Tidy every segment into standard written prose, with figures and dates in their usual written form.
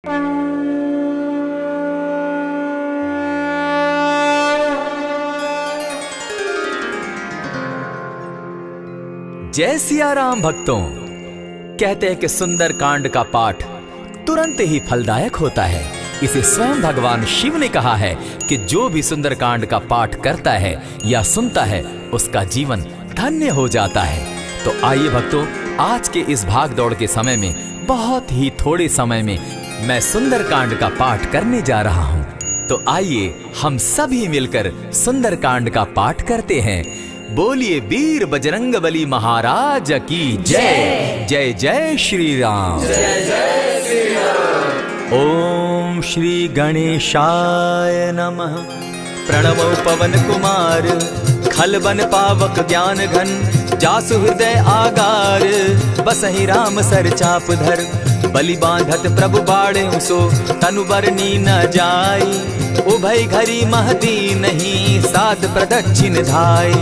जय सिया राम भक्तों। कहते हैं कि सुंदर कांड का पाठ तुरंत ही फलदायक होता है। इसे स्वयं भगवान शिव ने कहा है कि जो भी सुंदर कांड का पाठ करता है या सुनता है उसका जीवन धन्य हो जाता है। तो आइए भक्तों, आज के इस भाग दौड़ के समय में बहुत ही थोड़े समय में मैं सुंदर कांड का पाठ करने जा रहा हूँ। तो आइए हम सभी मिलकर सुंदर कांड का पाठ करते हैं। बोलिए वीर बजरंगबली महाराज की जय। जय जय श्री राम। जय जय श्री राम। ओम श्री गणेशाय नमः। प्रणवो पवन कुमार, खलबन पावक ज्ञान घन, जासु हृदय आगार, बसहि राम सर चाप धर, बलि बांधत प्रभु बाढ़े सो, तनु बरनी न जाई, उभय घरी महदी नहीं, सात प्रदक्षिण धाय।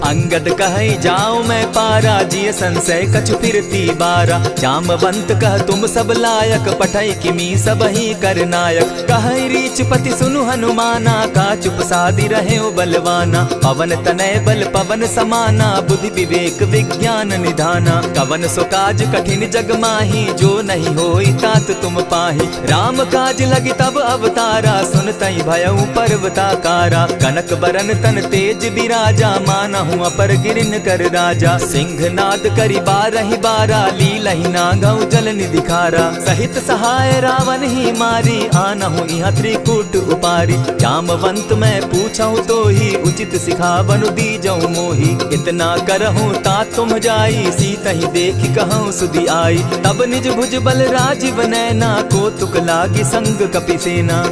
अंगद कहे जाऊं मैं पारा, जिय संशय कछु फिरती बारा, जामवंत कह तुम सब लायक, पठै किमी सब ही कर नायक, कहे रीच पति सुनु हनुमाना, का चुप सादी रहे बलवाना, पवन तनय बल पवन समाना, बुद्धि विवेक विज्ञान निधाना, कवन सो काज कठिन जग माही, जो नहीं होई तात तुम पाही, राम काज लगी तब अवतारा, सुनतई भयउ पर्वताकारा, कनक बरन तन तेज बिराजा, मानहु अपर गिरिन कर राजा, सिंहनाद करि बारहि बारा, लीलहि नागौ जल निधि खारा, सहित सहाय रावण ही मारी, आनहु इहाँ त्रिकूट उपारी, जामवंत मैं पूछऊं तो ही, उचित सिखावनु दीजऊं मोही, इतना करहूं तात तुम जाई, सीतहि देखि कहूं सुधि आई, तब निज भुज बल राजीव नैना, कौतुक लागी संग कपिसेना,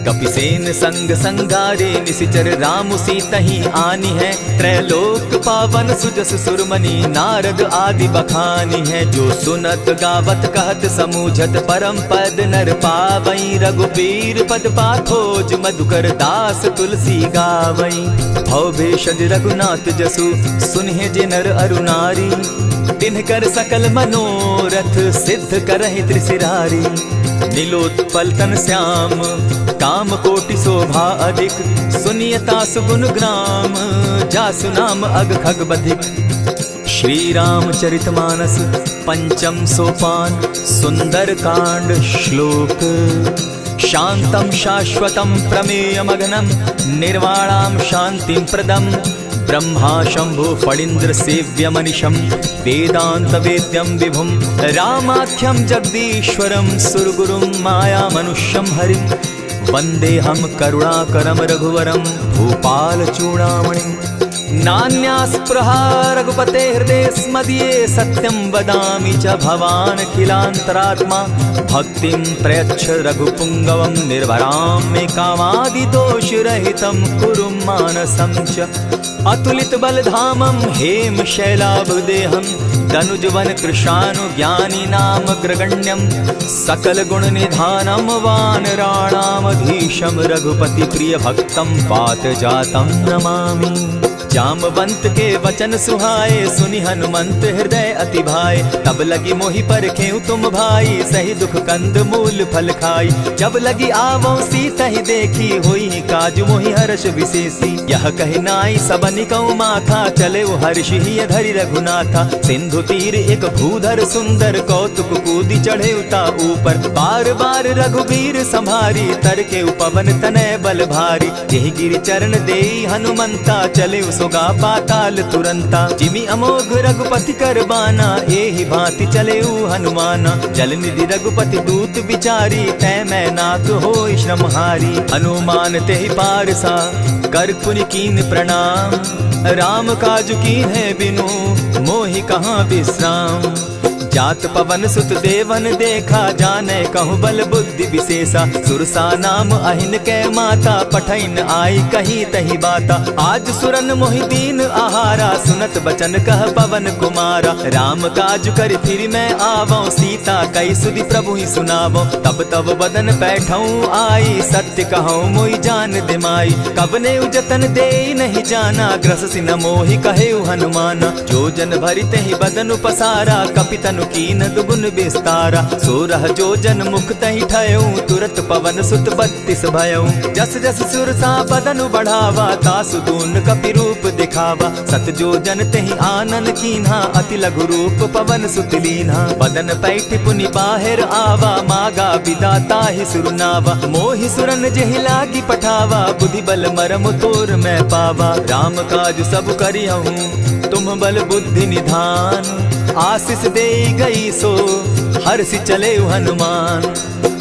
कपिसेन संग संगारे, निशिचर राम सीतहि आनी है, त्रैलोक पावन सुजस सुरमणि, नारद आदि बखानी है, जो सुनत गावत कहत समूझत, परम पद नर पावई, रघुबीर पद पाथोज, मधुकर दास तुलसी गावई, भव भेषज रघुनाथ जसु, सुनहि जे नर अरु नारी, तिनकर सकल मनोरथ, सिद्ध करहि त्रिशिरारी, नीलोत्पल तन श्याम, काम कोटि शोभा अधिक, सुनियता सुगुण ग्राम, जासु नाम अग खग बधिक। श्री रामचरितमानस पंचम सोपान, सुंदर कांड श्लोक। शांतम शाश्वतम प्रमेयमघनम, निर्वाणाम शांतिं प्रदम, ब्रह्मा शंभु फणीन्द्र सेव्य मनिशम, वेदांत वेद्यम विभुम, रामाख्यम जगदीश्वरम, सुरगुरुम माया मनुष्यम हरिम, वंदे हम करुणाकरम रघुवरम, भूपाल चूड़ामणिम, नान्यास्पृहा रघुपते हृदय स्मदीये, सत्यं वदामि च भवान् खिलान्तरात्मा, भक्तिं प्रयच्छ रघुपुंगवं, निर्भरां मे कामादिदोषरहितं, कुरु मानसं च अतुलित बलधामं, हेम शैलाभदेहं, तनुजवन कृशानु ज्ञानी नाम ग्रगण्यं, सकल गुण निधानं, वानराणामधीशं, रघुपति प्रिय भक्तं, पात जातं नमामि। जामवंत के वचन सुहाए, सुनि हनुमंत हृदय अति भाए, तब लगी मोहि परखेउ तुम भाई, सही दुख कंद मूल फल खाई, जब लगी आवो सीतहि देखी, होई काज मोहि हर्ष विशेषी, यह कहि नाई सबनि कौ माथा, चले हर्ष ही धरि रघुनाथा, सिंधु तीर एक भूधर सुंदर, कौतुक कूदी चढ़े उता ऊपर, बार बार रघुबीर संभारी, तर के पवन तनय बल भारी, जेहि गिरि चरण देई हनुमंता, चले सोगा पाताल तुरंता, जिमि अमोघ रघुपति कर बाना, एहि भांति चले हनुमाना, जल निधि रघुपति दूत बिचारी, तै मैं नाथ होई श्रमहारी, हनुमान तेहि पारसा, कर पुनि कीन प्रणाम, राम काज कीन है बिनु, मोहि कहाँ विश्राम, जात पवन सुत देवन देखा, जाने कहु बल बुद्धि विशेषा, सुरसा नाम अहिन कै माता, पठैन आई कही तही बाता, आज सुरन मोहि दीन आहारा, सुनत बचन कह पवन कुमारा, राम काज कर फिर मैं आवऊं, सीता कई सुधि प्रभु ही सुनावो, तब तब बदन बैठऊं आई, सत्य कहूं मोहि जान दिमाई, कबने उजतन दे नहीं जाना, ग्रस सिन मोहि कहे हनुमाना, जो जन भरित ही बदन पसारा, कपितनु कीन दुगुन विस्तारा। 16 जोजन मुख तहि ठयऊ, तुरत पवन सुत 32 भयऊ। जस जस सुर सा बदन बढ़ावा, तासु दून कपि रूप दिखावा। 7 जोजन तेहि आनन कीन्हा, अति लघु रूप पवन सुत लीन्हा। बदन पैठ पुनि बाहिर आवा, मागा विदा ताहि सुरनावा। मोहि सुरन जेहि लागी पठावा, बुद्धि बल मरम तोर मैं पावा। राम काज सब करिहूँ, तुम बल बुद्धि निधान। आशीष दे गई सो हर्षि चले हनुमान।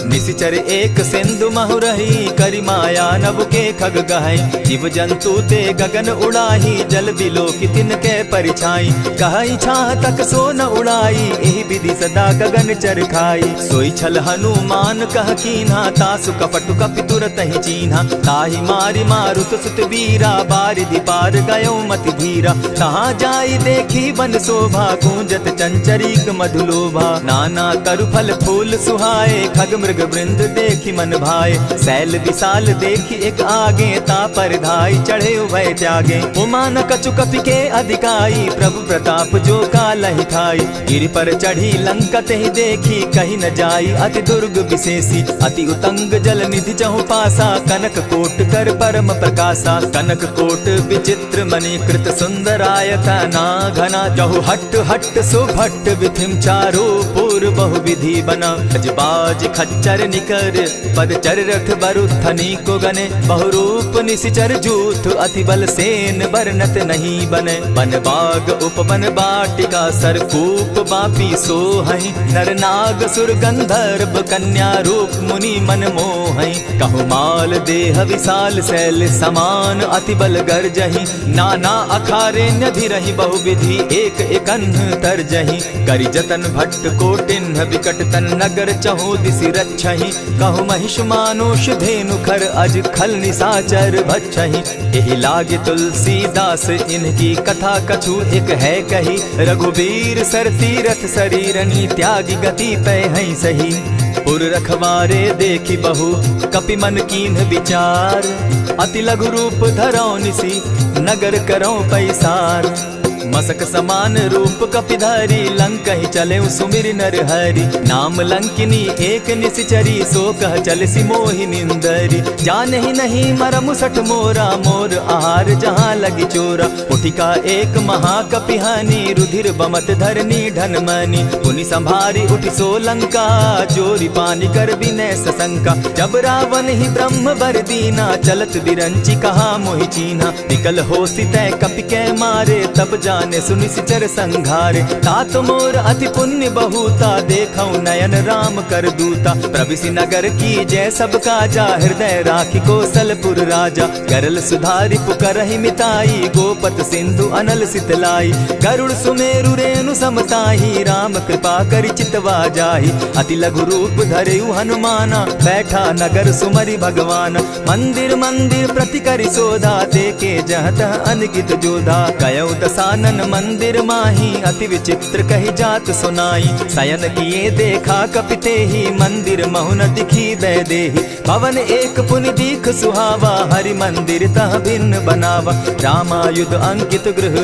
निशिचर एक सिंधु महु रही, करि माया नभ के खग गहई। जीव जंतु ते गगन उड़ाही, जल बिलो की तिनके परिछाई। कहई छाह तक सो न उड़ाई, एहि विधि सदा गगन चर खाई। सोई छल हनुमान कह कीन्हा, तासु कपटु कपि तुरत ही चीन्हा। ताहि मारि मारुत सुत वीरा, बारिधि पार गयो मति धीरा। कहाँ जाई देखी वन शोभा, गूंजत चंचरीक मधुलोभा। नाना तरु फल फूल सुहाए, खग मृग वृंद देखी मन भाए। सैल विशाल देखी एक आगे, ता पर धाई चढ़े भय त्यागे। उमान कछु कपि के अधिकाई, प्रभु प्रताप जो कालहि खाई। गिरि पर चढ़ी लंका तेहि देखी, कहीं न जाई अति दुर्ग विशेषी। अति उतंग जल निधि जहु पासा, कनक कोट कर परम प्रकाशा। कनक कोट विचित्र मणि कृत सुंदरायत ना घना। जहु हट हट सुभट विधिम चारो पूर्व बहु विधि बना। खजबाज खच्चर निकर पदचर रथ बरुथनी को गने। बहुरूप निशिचर जूथ, अति बल सेन बरनत नहीं बने। बन बाग उपवन बाटिका, सरकूप बापी सोहई। नर नाग सुर गंधर्व कन्या, रूप मुनि मन मोहई। कहु माल देह विशाल शैल समान, अति बल गर्जही। नाना अखारे नधिरहि बहुविधि, एक एकन्ह तरजही। करि जतन भट्ट कोटिन्ह, विकट तन नगर चहु दिसि रक्षहि। कहु महिष मानुष धेनु खर, अज खल निसाचर भक्षहि। एहि लागे तुलसीदास, इनकी कथा कछु एक है कही। रघुबीर सर तीरथ शरीरनी, त्यागी गति पै हई सही। पुर रखवारे देखी बहु, कपि मन कीन्ह विचार। अति लघु रूप धरौ निसी, नगर करौ पैसार। मसक समान रूप कपिधारी, लंक ही चले सुमिर नर हरि। नाम लंकिनी एक निशिचरी, सो कह चल सी मोहि निंदरी। जाने ही नहीं मरम सठ मोरा, मोर आहार जहाँ लगी चोरा। उठिका एक महाकपिहानी, रुधिर बमत धरनी ढन मनी। पुनि संभारी उठि सो लंका, चोरी पानी कर विनय सशंका। जब रावण ही ब्रह्म बर दीना, चलत बिरंची कहा मोहि चीन्हा। निकल हो सितै कपि के मारे, तब जाने सुनि सिचर संघारे। तात मोर अति पुण्य बहुता, देखौ नयन राम कर दूता। प्रविशि नगर की जय सब काजा, हृदय राखी कौशलपुर राजा। गरल सुधारि पुकरहि मिताई, गोपत सिंधु अनल सितलाई। गरुड़ सुमेरु रेणु समताही, राम कृपा करि चितवा जाहि। अति लघु रूप धरेउ हनुमाना, बैठा नगर सुमरि भगवान। मंदिर मंदिर प्रति करि सोधा, देखे जहाँ तह अनगित जोधा। गयौ दसानन मंदिर माही, अति विचित्र कही जात सुनाई। शयन किए देखा कपिते ही, मंदिर महु न दिखी दैदेही। भवन एक पुनि दीख सुहावा, हरि मंदिर तह भिन्न बनावा। रामायुध अंकित गृह,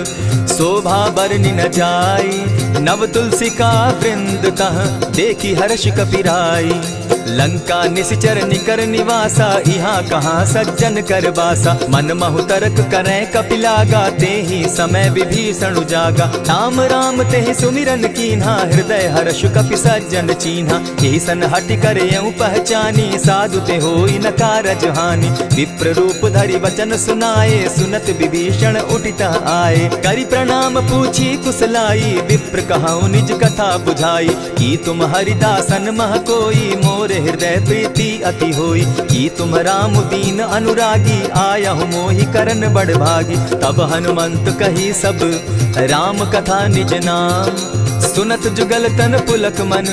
शोभा बरनि न जाई। नव तुलसी का वृंद तह, देखी हर्ष कपिराई। लंका निशिचर निकर निवासा, यहाँ कहाँ सज्जन कर बासा। मन महु तरक करै कपिलागा, तेहि समय विभीषण उजागा। राम राम तेहि सुमिरन कीन्हा, हृदय हर्ष कपि सज्जन चीन्हा। एहि सन हटि करयउ पहचानी, साधु ते होई न कारज हानि। विप्र रूप धरि वचन सुनाए, सुनत विभीषण उठित आए। करि प्रणाम पूछी कुशलाई, विप्र कहौ निज कथा बुझाई। की तुम हरिदासन मह कोई, मोर हृदय प्रीति अति होई। की तुम राम दीन अनुरागी, आयहु मोहि करन बड़ भागी। तब हनुमंत कही सब राम कथा निज नाम। सुनत जुगल तन पुलक मन,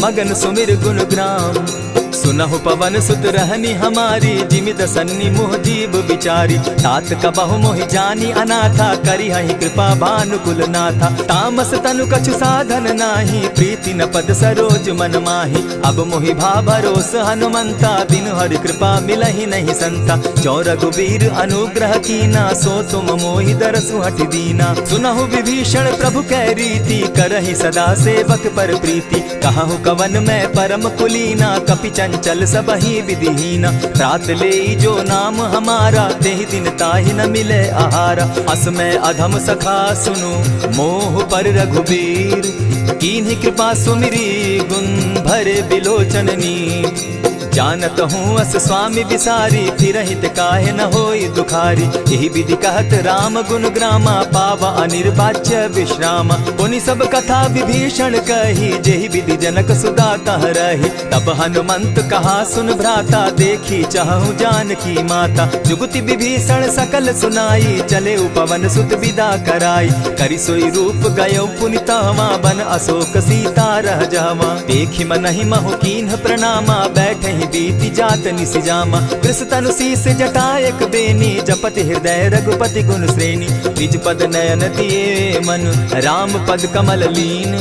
मगन सुमिर गुण ग्राम। सुन सुनहु पवन सुत रहनी हमारी, जिमित सन्नी मोह जीव विचारी। तात कबहु मोहि जानी अनाथा, करी हहि कृपा भानुकुल नाथा। तामस तनु कछु साधन नाही, प्रीति न पद सरोज मन माही। अब मोहि भा भरोस हनुमंता, बिनु हरि कृपा मिलहि नहीं संता। जो रघुबीर अनुग्रह कीना, सो तुम मोहि दरसु हठि दीना। सुनहु विभीषण प्रभु कै रीति, करहि सदा सेवक पर प्रीति। कहु कवन मैं परम कुलीना, कपि चंचल सबहि विधिहीना। रात ले जो नाम हमारा, तेहि दिन ताहि न मिले आहारा। अस मैं अधम सखा सुनु, मोह पर रघुबीर। कीन्ही कृपा सुमिरी, गुण भरे बिलोचन नीर। जानत हूँ अस स्वामी विसारी, फिरहित काहे न होई दुखारी। यही विधि कहत राम गुण ग्रामा, पावा अनिर्वाच्य विश्रामा। पुनि सब कथा विभीषण कही, जेहि विधि जनक सुदा कह रही। तब हनुमंत कहा सुन भ्राता, देखी चाहूँ जानकी माता। जुगति विभीषण सकल सुनाई, चले पवन सुत विदा कराई। करि सोई रूप गयो पुनि तहवा, बन अशोक सीता रह जावा। देखी मनहि महु कीन्ह प्रणामा, बैठे बीती जात निसिजामा। कृष तनु शीस जटायक बेनी, जपति हृदय रघुपति गुण श्रेणी। निज पद नयन दिए मन, राम पद कमल लीन।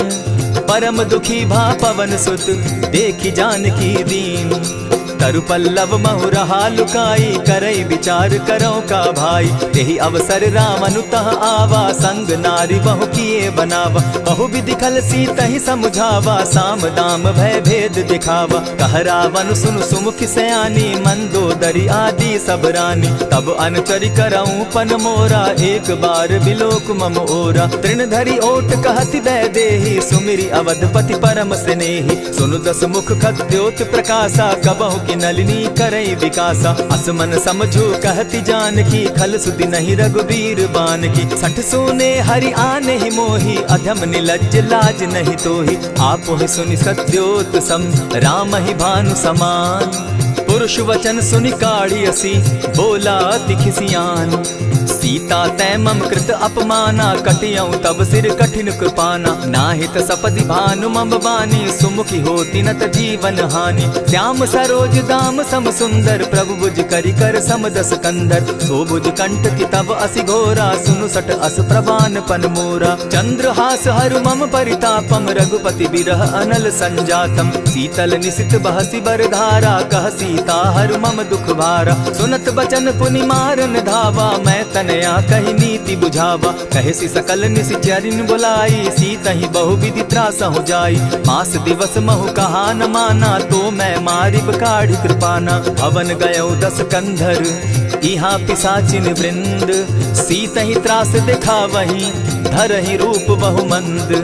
परम दुखी भा पवन सुत, देखी जानकी दीन। तरु पल्लव महु रहा लुकाई, करई विचार करो का भाई। यही अवसर रावण तह आवा, संग नारी बहु किए बनावा। बहु विधि खल सीतहि समझावा, साम दाम भय भेद दिखावा। कह रावण सुन सुमुख सयानी, मंदोदरी आदि सब रानी। तब अनुचरि करऊं पन मोरा, एक बार बिलोक मम ओरा। तृण धरि ओट कहति दय देहि, सुमिरि अवधपति परम स्नेही। सुनु दस मुख खद्योत प्रकाशा, कबहु की नलिनी करई विकासा। असमन समझो कहती जानकी, खल सुधि नहीं रघुबीर बान की। सठ सोने हरि आने ही मोही, अधम निलज्ज लाज नहीं तोही। आप ही सुनि सत्योत सम, राम ही भानु समान। पुरुष वचन सुनि काढ़ियसी, बोला अति खिसियान। सीता तै मम कृत अपमाना, कटियऊ तब सिर कठिन कृपाना। नाहित सपदि भानु मम बानी, सुमुखी होती नत जीवन हानि। श्याम सरोज दाम सम सुंदर, प्रभु भुज करि कर सम दस कंदर। सो भुज कंठ की तब असि घोरा, सुनु सट अस प्रवान पन मोरा। चंद्रहास हरु मम परितापम, रघुपति बिरह अनल संजातम। शीतल निशित बहसी बर धारा, कह सीता हरु मम दुख भारा। सुनत बचन पुनि मारन धावा, मैं तनया कही नीति बुझावा। कहे सी सकल निशिचरिन बुलाई, सीतहि बहु विधि त्रास हो जाई। मास दिवस महु कहा न माना, तो मैं मारिब काढ़ी कृपाना। भवन गयो दस कंधर, इहाँ पिशाचिन वृंद। सीतहि त्रास दिखावहि, धरहि रूप बहु मंद।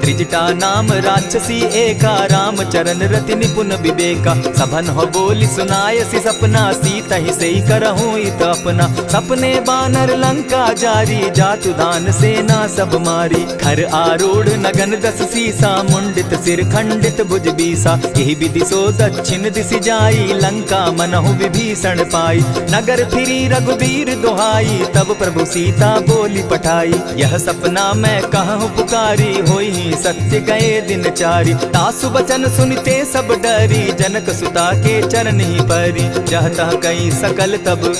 त्रिजटा नाम राक्षसी एका, राम चरण रति निपुण विवेका। सभन हो बोली सुनायसी सपना, सीतहि सेई करहूँ इत अपना। सपने बानर लंका जारी, जातु दान सेना सब मारी। खर आरूढ़ नगन दस सीसा, मुंडित सिर खंडित भुज बीसा। यही विधि सो दक्षिण दिशि जाई, लंका मनहु विभीषण पाई। नगर फिरी रघुबीर दुहाई, तब प्रभु सीता बोली पठाई। यह सपना मैं कहूँ पुकारी, होई सत्य गए दिन चारी। तासु बचन सुनते सब डरी, जनक सुता के चरण ही परी। जहता कई सकल तब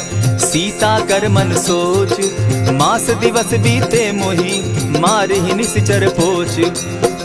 सीता कर मन सोच, मास दिवस बीते मोही, मारे ही निश्चर पोच।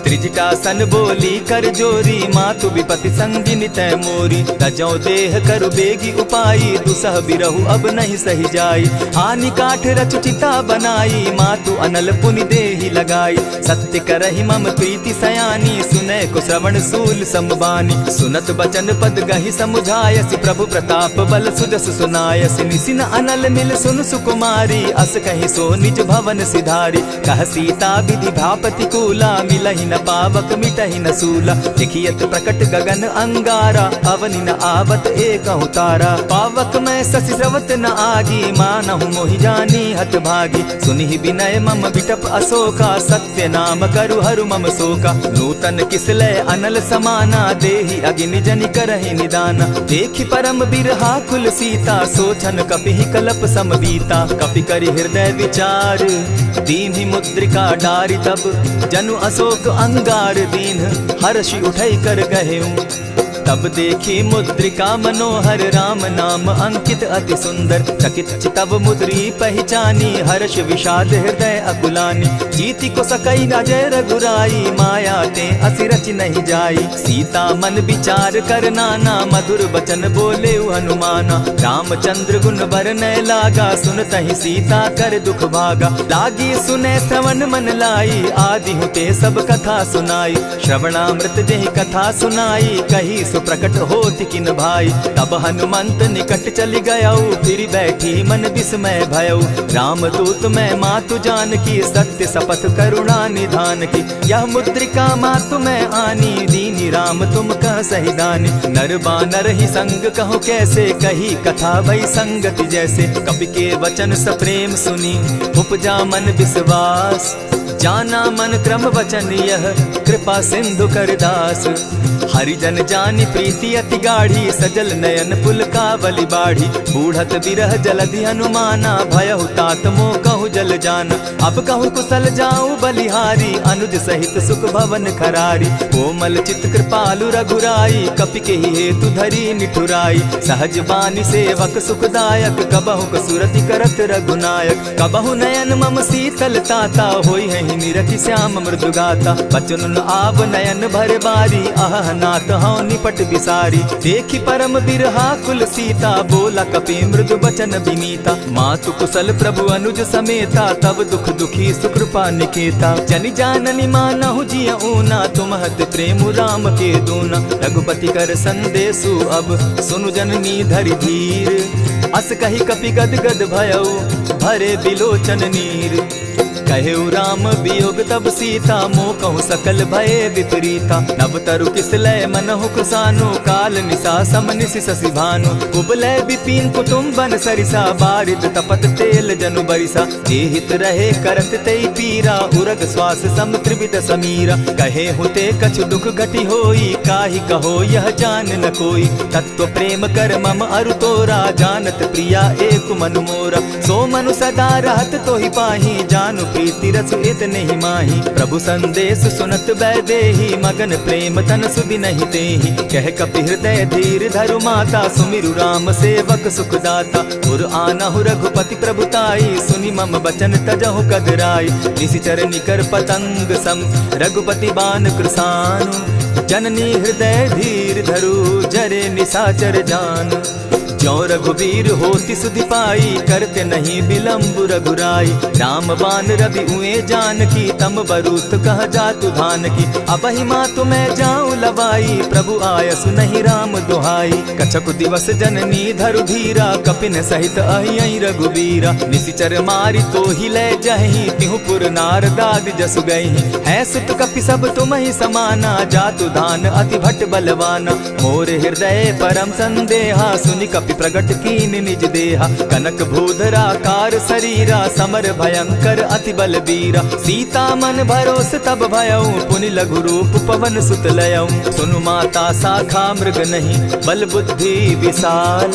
त्रिजटा सन बोली कर जोरी, मातु विपति संगिनी तै मोरी। तजौ देह करु बेगी उपाई, दुसह बिरहु अब नहीं सही जाई। हानि काठ रचु चिता बनाई, मातु अनल पुनि देहि लगाई। सत्य करहि मम प्रीति सयानी, सुनै को श्रवण सूल समबानी। सुनत बचन पद गहि समुझायसि, प्रभु प्रताप बल सुजस सुनायसि। निसिन अनल मिल सुन सुकुमारी, अस कहि सो निज भवन सिधारी। कह सीता विधि भापति कूला, मिलहि न पावक मिटहि न सूला। लिखियत प्रकट गगन अंगारा, अवनि न आवत एकहु तारा। पावक मैं शशि स्रवत न आगी, मानहु मोहि जानी हत भागी। सुनिहि विनय मम बिटप अशोका, सत्य नाम करु हरु मम शोका। नूतन किसलय अनल समाना, देहि अगिनि जनि करहि निदाना। देखि परम बिरहा कुल सीता, सोचन कपिहि कलप सम बीता। कपि करि हृदय विचार, दीन्हि मुद्रिका डारि। तब जनु अशोक अंगार दीन, हर्षि उठै कर गहेऊ। तब देखी मुद्रिका मनोहर राम नाम अंकित अति सुंदर। चकित चितव मुद्री पहचानी हर्ष विषाद हृदय अकुलानी। जीति को सकई अजय रघुराई माया ते असि रच नहीं जाई। सीता मन विचार कर नाना मधुर बचन बोले हनुमाना। रामचंद्र गुण बरनय लागा सुनतहि सीता कर दुख भागा। लागी सुने श्रवण मन लाई आदि हुते सब कथा सुनाई। श्रवणामृत जेहि कथा सुनाई कही सुप्रकट होति किन भाई। तब हनुमंत निकट चली गयऊ फिर बैठी मन विस्मय भयऊ। रामदूत मैं मातु जानकी सत्य शपथ करुणा निधान की। यह मुद्रिका मातु मैं आनी दीनी राम तुम कह सही दानी। नर बानर ही संग कहो कैसे कही कथा भई संगति जैसे। कपि के वचन सप्रेम सुनी उपजा मन विश्वास। जाना मन क्रम वचन यह कृपा सिंधु कर दास। हरिजन जानी प्रीति अति गाढ़ी सजल नयन पुलकावली बाढ़ी। बूढ़त बिरह जलधि हनुमाना भयहु तात मोह कहु जल जाना। अब कहु कुशल जाऊं बलिहारी अनुज सहित सुख भवन खरारी। कोमल चित कृपालु रघुराई कपि के ही हेतु धरी निठुराई। सहज बानी सेवक सुखदायक कबहु कसुरति करत रघुनायक। कबहु नयन मम शीतल ताता होई है निरखि श्याम मृदु गाता। बचन आब नयन भर बारी आह नाथ हौ निपट बिसारी। देखी परम बिरहा कुल सीता बोला कपि मृदु बचन विनीता। मातु कुशल प्रभु अनुज समेता तब दुख दुखी सुकृपा निकेता। जनि जाननी मानहु जिय ऊना तुमहत प्रेम राम के दूना। रघुपति कर संदेशु अब सुनु जननी धरि धीर। अस कही कपि गद गद भयऊ भरे बिलोचन नीर। कहेउ राम वियोग तब सीता मोह कहु सकल भय विपरीता। नव तरु किसलय मनहु कुसानु काल निशा सम निशि शशि भानु। उबलय विपिन कुटुम्बन सरिसा बारिद तपत तेल जनु बरिसा। जे हित रहे करत तेई पीरा उरग श्वास सम त्रिविध समीरा। कहे हुते कछु दुख घटी होई काहि कहो यह जान न कोई। तत्व प्रेम कर मम अरु तोरा जानत प्रिया एक मनु मोरा। सो मनु सदा रहत तोहि पाही जानु प्रीति रस इतने ही माही। प्रभु संदेश सुनत वैदेही मगन प्रेम तन सुधि नहीं तेहि। कह कपि हृदय धीर धरु माता सुमिरु राम सेवक सुखदाता। उर आनहु रघुपति प्रभुताई सुनि मम बचन तजहु कदराई। निशिचर निकर पतंग सम रघुपति बान कृसानु। जननी हृदय धीर धरु जरे निशाचर जान। ज्यों रघुवीर होति सुधि पाई करते नहीं विलम्ब रघुराई। राम बान रवि उए जानकी तम बरूत कह जातु धान की। अबहि मातु मैं जाऊं लवाई प्रभु आयसु नहीं राम दुहाई। कछक दिवस जननी धरु धीरा कपिन सहित अहियहि रघुवीरा। निशिचर मारि तो ही ले जहि तिहु पुर नार दाद जसु गई। है सुत कपि सब तुम ही समाना जातु धान अति भट बलवाना। मोर हृदय परम संदेहा सुनि कपि प्रगट कीन निज देहा। कनक भूधराकार शरीरा समर भयंकर अति बलबीरा। सीता मन भरोस तब भयऊ पुनि लघु रूप पवन सुत लयऊ। सुनु माता शाखा मृग नहीं बल बुद्धि विशाल।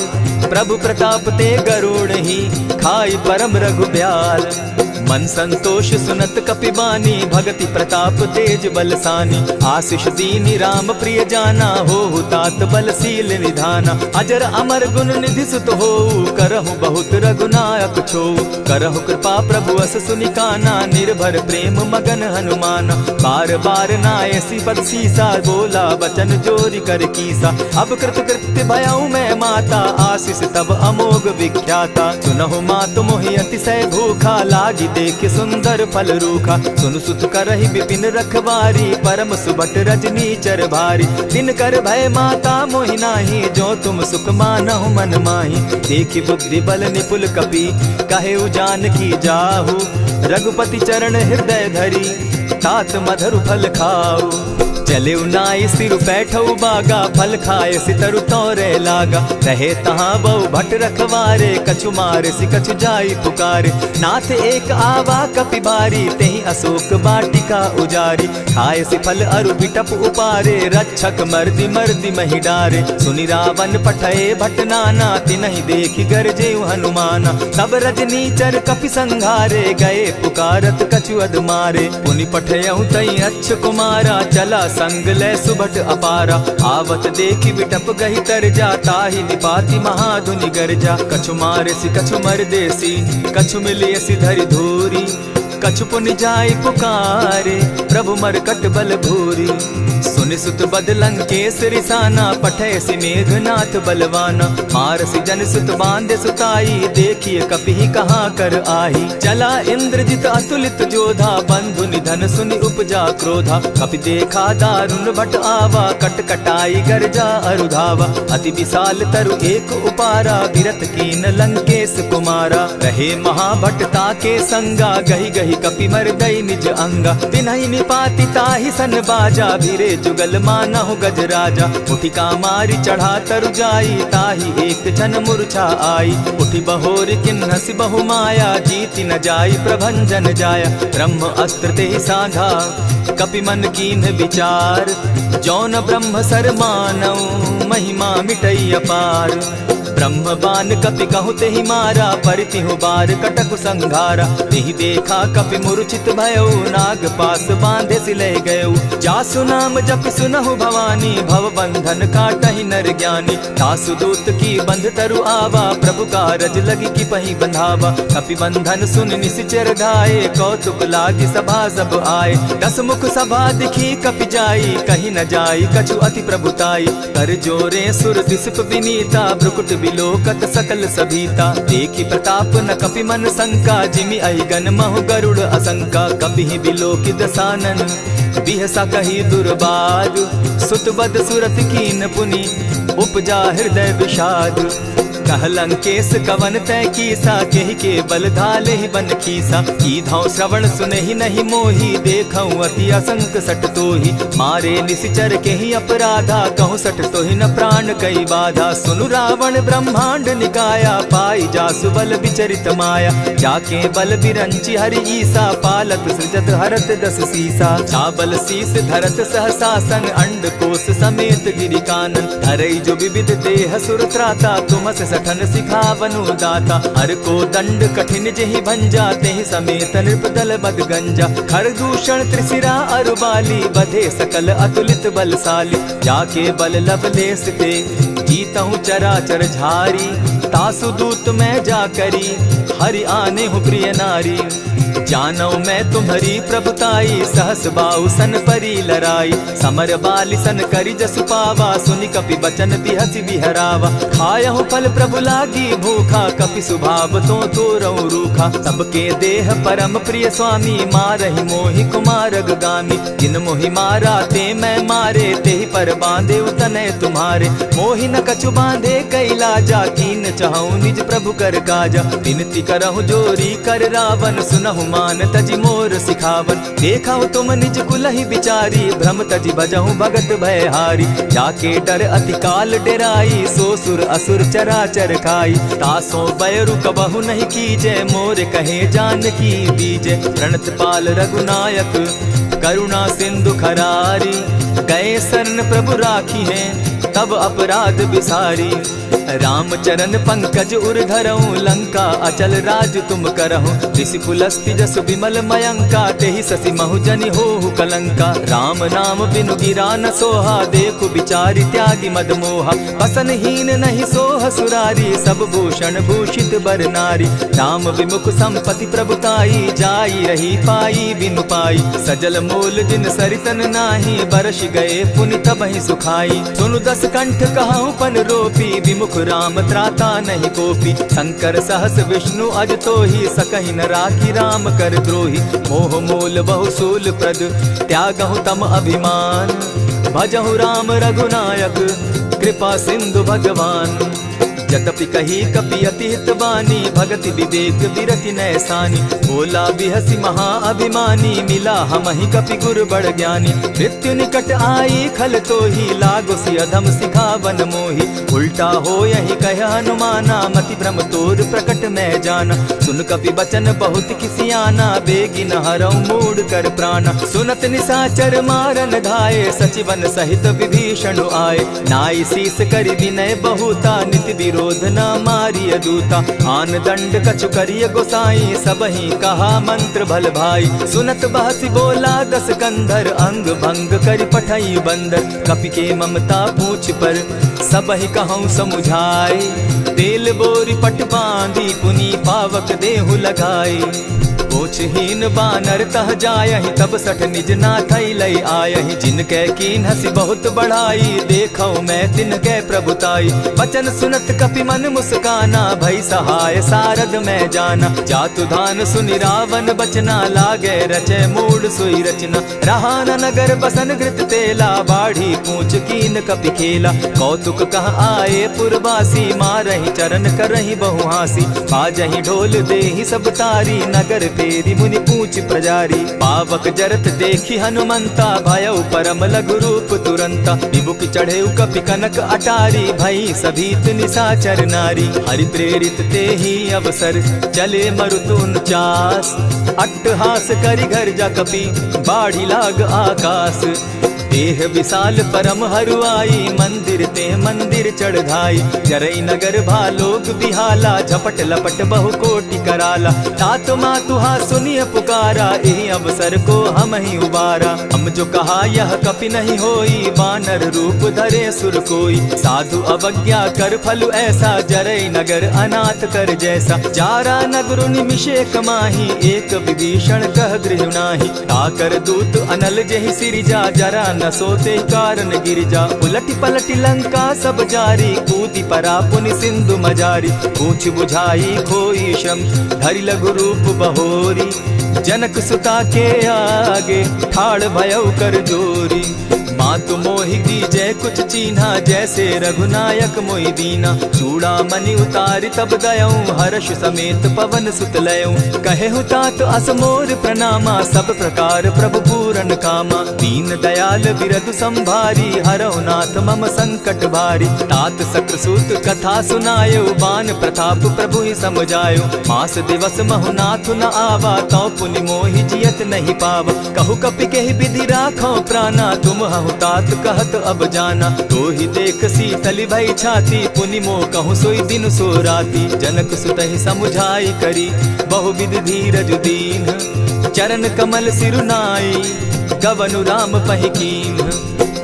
प्रभु प्रताप ते गरुड़ ही खाई परम रघुब्याल। मन संतोष सुनत कपि बानी भगति प्रताप तेज बलसानी। आशीष दीनी राम प्रिय जाना हो तात बलशील निधाना। अजर अमर गुण निधि सुत हो करहु बहुत रघुनायक छो। करहु कृपा प्रभु अस सुनिकाना निर्भर प्रेम मगन हनुमाना। बार बार नायसी पद सीसा बोला बचन जोरी कर कीसा। अब कृत कृत्य भयऊ मैं माता आशीष तब अमोघ विख्याता। सुनहु मातु मोहि अतिशय भूखा लागी देख सुंदर फल रूखा। सुनु सुत करहि विपिन रखवारी परम सुबट रजनी चर भारी। दिन कर भय माता मोहि नाही जो तुम सुख मानहु मन माही। देखी बुद्धि बल निपुल कपि कहेउ जानकी जाहु। रघुपति चरण हृदय धरी तात मधुर फल खाऊ। चले नाई सिर बैठऊ बागा फल खाए सितरु तोरे लागा। रहे तहाँ बहु भट रखवारे कछु मारे सि कछु जाई पुकारे। नाथ एक आवा कपि बारी तेहि अशोक बाटिका उजारी। खाए सि फल अरु बिटप उपारे रक्षक मर्दि मर्दि महि डारे। सुनि रावण पठए भट नाना तिनहि देखि गरजे हनुमाना। तब रजनीचर कपि संघारे गए पुकारत कछु अध मारे। पुनि पठयऊ तई अच्छ कुमारा चला संग ले सुभट अपारा। आवत देखी बिटप गही तर जा, ताहि निपाति महाधुनि गर्जा। कछु मारे सी कछु मर देसी, कछु मिले सी धरि धूरी। कछु पुनि जाय पुकारे, प्रभु मरकट बल भूरी। सुनि सुत बद लंकेश रिसाना, पठे सि मेघनाथ बलवाना। मारसि जन सुत बांधे सुताई, देखिए कपि कहाँ कर आही। चला इंद्रजित अतुलित जोधा, बंधु निधन सुनि उपजा क्रोधा। कपि देखा दारुण भट आवा, कट कटाई गर्जा अरुधावा। अति विशाल तरु एक उपारा, विरत कीन लंकेश कुमारा। रहे महाभट ताके संगा, गही गही कपि मर दई निज अंगा। तिन्हि निपाति ताहि सन बाजा, भीरे जुगल मानहु गजराजा। उठी कामारी चढ़ा तरु जाई, ताहि एक जन मूर्छा आई। उठी बहोर किन्हसि बहु माया, जीति न जाई प्रभंजन जाया। ब्रह्म अस्त्र तेहि साधा, कपि मन कीन्ह विचार। जौन ब्रह्म सर मानौ, महिमा मिटई अपार। ब्रह्म बान कपि कहु तेहि मारा, परितिहु बार कटकु संघारा। तेहि देखा कपि मूर्छित भयो, नाग पास बांधे सिले गयो। जासु नाम जपि सुनहु भवानी, भव बंधन काटहि नर ज्ञानी। तासु दूत की बंध तरु आवा, प्रभु कारज लगी की पही बंधावा। कपि बंधन सुन निसिचर धाये, कौतुक लागी सभा सब आए। दस मुख सभा दिखी कपि जाई, कहीं न जाई कछु अति प्रभुताई। कर जोरे सुर दिसप विनीता, भ्रुकुट बिलोकत सकल सभीता। देखी प्रताप न कपि मन शंका, जिमि अहिगन महु गरुड़ असंका। कपि बिलोकि दसानन, बिहसा कही दुर्बाद। सुत बद सुरत कीन पुनि, उपजा हृदय विषाद। कह लंकेश कवन तै कीसा, केहि के बल धाले ही बन खीसा। कीधौ श्रवण सुनहि नहीं मोही, देखऊं अति असंक सट तोही। मारे निसिचर केहि अपराधा, कहूँ सट तोहि न प्राण कई बाधा। सुनु रावण ब्रह्मांड निकाया, पाई जासु बल विचरित माया। जाके बल बिरंचि हरि ईसा, पालत सृजत हरत दस सीसा। चाबल शीस धरत सहसासन, अंड कोश समेत गिरि कानन। धरई जो विविध देह सुर त्राता, तुमस सठन सिखावनु दाता। हर को दंड कठिन जेहि भंजा, तेहि समेत नृप दल बद गंजा। खरदूषण त्रिशिरा अरुबाली, बधे सकल अतुलित बलशाली। जाके बल लवलेस ते, जीतहु चराचर झारी। तासु दूत मैं जा करी, हरि आने हूँ प्रिय नारी। जानौ मैं तुम्हारी प्रभुताई, सहस बाहु सन परी लराई। समर बाली सन करी जसु पावा, सुनि कपि बचन बिहसि बिहरावा। खायहु फल प्रभु लागी भूखा, कपि सुभाव तो तोरऊ रूखा। सबके देह परम प्रिय स्वामी, मारहि मोहि कुमारग गामी। जिन मोहि मारा ते मैं मारे, तेहि पर बांधे उतने तुम्हारे। मोहि न कछु बांधे कैलाजा, कीन चहु निज प्रभु कर काजा। विनती करहु जोरी कर रावण, सुनहु मान तजि मोर सिखावन। देखा तुम निज कुलहि बिचारी, भ्रम तजि भजहु भगत भयहारी। जाके डर अति काल डेराई, सो सुर असुर चराचर खाई। तासो बैरु कबहु नहीं कीजे, मोर कहे जानकी बीजे। प्रणत पाल रघुनायक, करुणा सिंधु खरारी। गए शरण प्रभु राखी है, तब अपराध बिसारी। रामचरण पंकज उर धरऊं, लंका अचल राज तुम करहूं। ऋषि पुलस्ति जस विमल मयंका, तेहि ससि महु जनि होहु कलंका। राम नाम बिनु गिरा न सोहा, देखु बिचारी त्यागी मद मोहा। बसन हीन नहीं सोह सुरारी, सब भूषण भूषित बर नारी। राम विमुख संपति प्रभुताई, जाई रही पाई बिनु पाई। सजल मोल जिन सरितन नाही, बरस गए पुनि तबहि सुखाई। सुनु दस कंठ कहूँ पन रोपी, विमुख राम त्राता नहीं कोपी। शंकर सहस विष्णु अज तोहि, सकहि न राखी राम कर द्रोही। मोह मोल बहु सूल प्रद, त्यागहु तम अभिमान। भजहु राम रघुनायक, कृपा सिंधु भगवान। जतपि कही कपि अति हित बानी, भगति विवेक विरति नैसानी। बोला बिहसि महा अभिमानी, मिला हमहि कपि गुर बड़ ज्ञानी। मृत्यु निकट आई खल तोहि, लागो सि अधम सिखावन मोहि। उल्टा हो यही कह हनुमाना, मति भ्रम तोर प्रकट मैं जाना। सुन कपि बचन बहुत किसियाना, बेगी न हरऊं मूढ़ कर प्राणा। सुनत निसाचर मारन धाये, सचिवन सहित विभीषण आए। नाई शीस करि विनय बहुता, नित विरोध क्रोध न मारिय दूता। आन दंड कछु करिय गोसाई, सब ही कहा मंत्र भल भाई। सुनत बहसी बोला दस कंधर, अंग भंग करि पठई बंदर। कपि के ममता पूछ पर, सब ही कहूँ समुझाए। तेल बोरी पट बांधी, पुनि पावक देहु लगाई। पूछहीन बानर तह जायहि, तब सठ निज नाथई लई आयहि। जिनके कीन हसी बहुत बढ़ाई, देखौ मैं तिनके प्रभुताई। वचन सुनत कपि मन मुस्काना, भई सहाय सारद मैं जाना। जातु धान सुनि रावण बचना, लागे रचे मूड सोई रचना। रहा न नगर बसन घृत तेला, बाढ़ी पूछ कीन कपि खेला। कौतुक कह आए पुरवासी, मारहि चरण करहि बहु हासी। बाजहि ढोल देहि सब तारी, नगर फेरी मुनि पूछ प्रजारी। पावक जरत देखी हनुमंता, भयउ परम लघु रूप तुरंता। विमुख चढ़े कपि कनक अटारी, भई सभीत निशाचर नारी। हरि प्रेरित ते ही अवसर, चले मरुत 49। अट्टहास करि घर जा कपि, बाढ़ी लाग आकाश। देह विशाल परम हरुआई, मंदिर ते मंदिर चढ़ाई। जरई नगर भालोग बिहाला, झपट लपट बहु कोटि कराला। तात मातुहा सुनिय पुकारा, यही अवसर को हम ही उबारा। हम जो कहा यह कपि नहीं होई, वानर रूप धरे सुर कोई। साधु अवज्ञा कर फल ऐसा, जरई नगर अनाथ कर जैसा। चारा नगर निमिषे कमाही, एक विभीषण कह गृह नाही। ताकर दूत अनल जहि सिरिजा, जरा न सोते कारण गिरिजा। उलटी पलटी लंका सब जारी, कूदी परा पुनि सिंधु मजारी। पूछ बुझाई खोई श्रम, धरि लघु रूप बहोरी। जनक सुता के आगे, ठाड़ भयउ कर जोरी। मातु मोहि दीजै कुछ चीन्हा, जैसे रघुनायक मोहि दीना। चूड़ा मणि उतारि तब दयऊं, हर्ष समेत पवन सुत लयऊं। कहे तात अस मोर प्रणामा, सब प्रकार प्रभु पूरन कामा। दीन दयाल बिरधु संभारी, हरौ नाथ मम संकट भारी। तात सक्रसूत कथा सुनायो, बान प्रताप प्रभु ही समझायो। मास दिवस महु नाथ न आवा, तौ पुनि मोहि जियत नहीं पावा। कहु कपि केहि विधि राखो प्राणा, तुम हहु तात कहत अब जाना। तो ही देख शीतल भई छाती, पुनि मोह कहूँ सोई दिन सो राती। जनक सुतहि समुझाई करी, बहु विधि धीरज दीन। चरण कमल सिरुनाई, गवनु राम पहि कीन्ह।